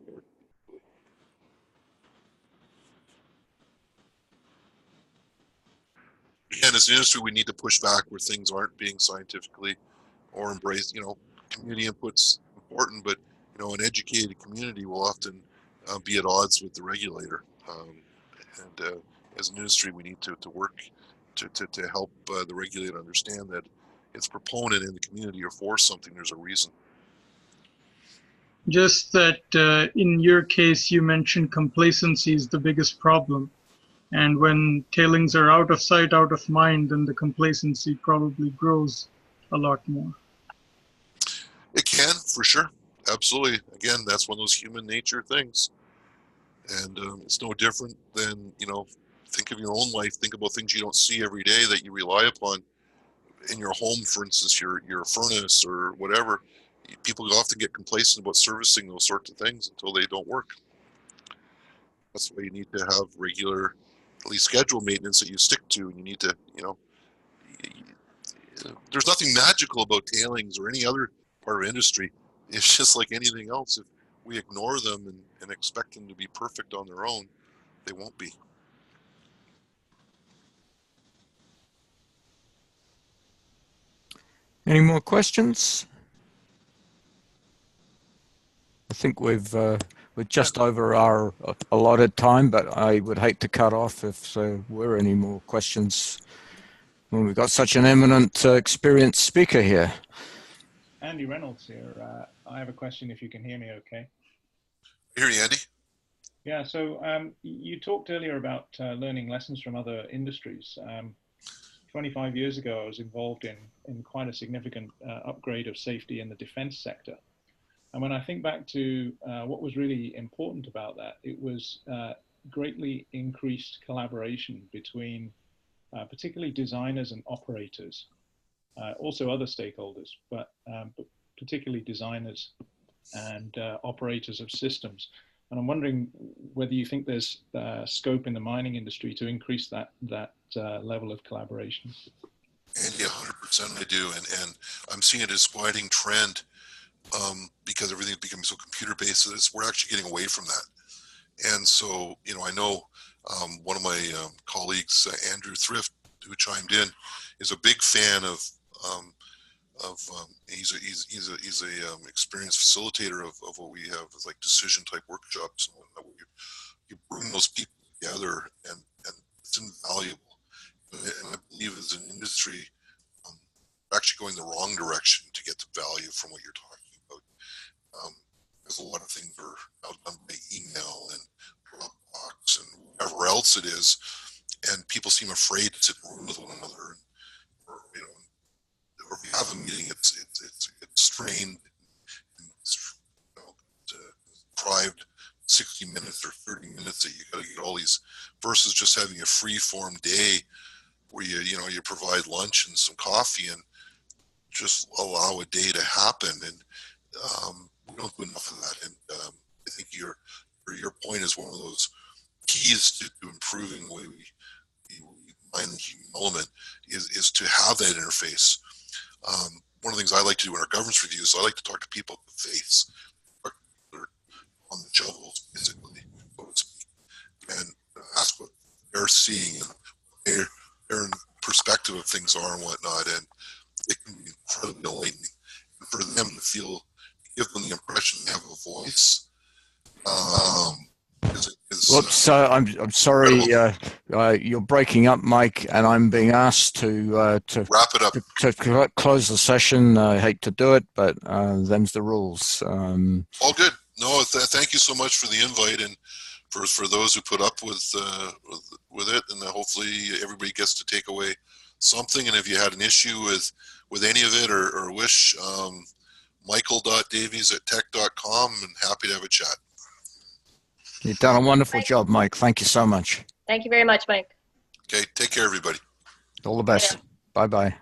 Again, as an industry, we need to push back where things aren't being scientifically or embraced. Community input's important, but an educated community will often be at odds with the regulator. And as an industry, we need to work to help the regulator understand that its proponent in the community are for something. There's a reason. Just that in your case, you mentioned complacency is the biggest problem. And when tailings are out of sight, out of mind, then the complacency probably grows a lot more. For sure. Absolutely. Again, that's one of those human nature things. And it's no different than, you know, think of your own life. Think about things you don't see every day that you rely upon in your home, for instance, your furnace or whatever. People often get complacent about servicing those sorts of things until they don't work. That's why you need to have regular, at least scheduled maintenance that you stick to. And you need to, you know, there's nothing magical about tailings or any other part of industry. It's just like anything else. If we ignore them and expect them to be perfect on their own, they won't be. Any more questions? I think we're just over our allotted time, but I would hate to cut off if there were any more questions when we've got such an eminent, experienced speaker here. Andy Reynolds here. I have a question if you can hear me okay. I hear you, Andy. Yeah, so you talked earlier about learning lessons from other industries. 25 years ago, I was involved in quite a significant upgrade of safety in the defense sector. And when I think back to what was really important about that, it was greatly increased collaboration between particularly designers and operators, also other stakeholders, but particularly designers and operators of systems. And I'm wondering whether you think there's scope in the mining industry to increase that level of collaboration. Andy, 100% I do, and I'm seeing it as a widening trend because everything's becoming so computer-based. So we're actually getting away from that. And so, you know, I know one of my colleagues, Andrew Thrift, who chimed in, is a big fan of he's a experienced facilitator of what we have as like decision type workshops. You bring those people together, and it's invaluable. And I believe as an industry, we're actually going the wrong direction to get the value from what you're talking about. Because a lot of things are now done by email and Dropbox and whatever else it is, and people seem afraid to sit in a room with one another. Or, you know, or if you have a meeting, it's strained, and it's, you know, deprived 60 minutes or 30 minutes that you got to get all these, versus just having a free form day where you know you provide lunch and some coffee and just allow a day to happen. And we don't do enough of that. And I think your point is one of those keys to improving the way we mine the human element is to have that interface. One of the things I like to do in our governance reviews, I like to talk to people at the face, on the shovels, basically, so to speak, and ask what they're seeing and their perspective of things are and whatnot. And it can be incredibly enlightening. And for them to feel, give them the impression they have a voice. Whoops, I'm sorry, you're breaking up, Mike, and I'm being asked to wrap it up, to close the session. I hate to do it, but them's the rules. All good. No, thank you so much for the invite, and for those who put up with it, and hopefully everybody gets to take away something. And if you had an issue with any of it or wish, michael.davies@tec.com, and happy to have a chat. You've done a wonderful job, Mike. Thank you so much. Thank you very much, Mike. Okay, take care, everybody. All the best. Bye-bye.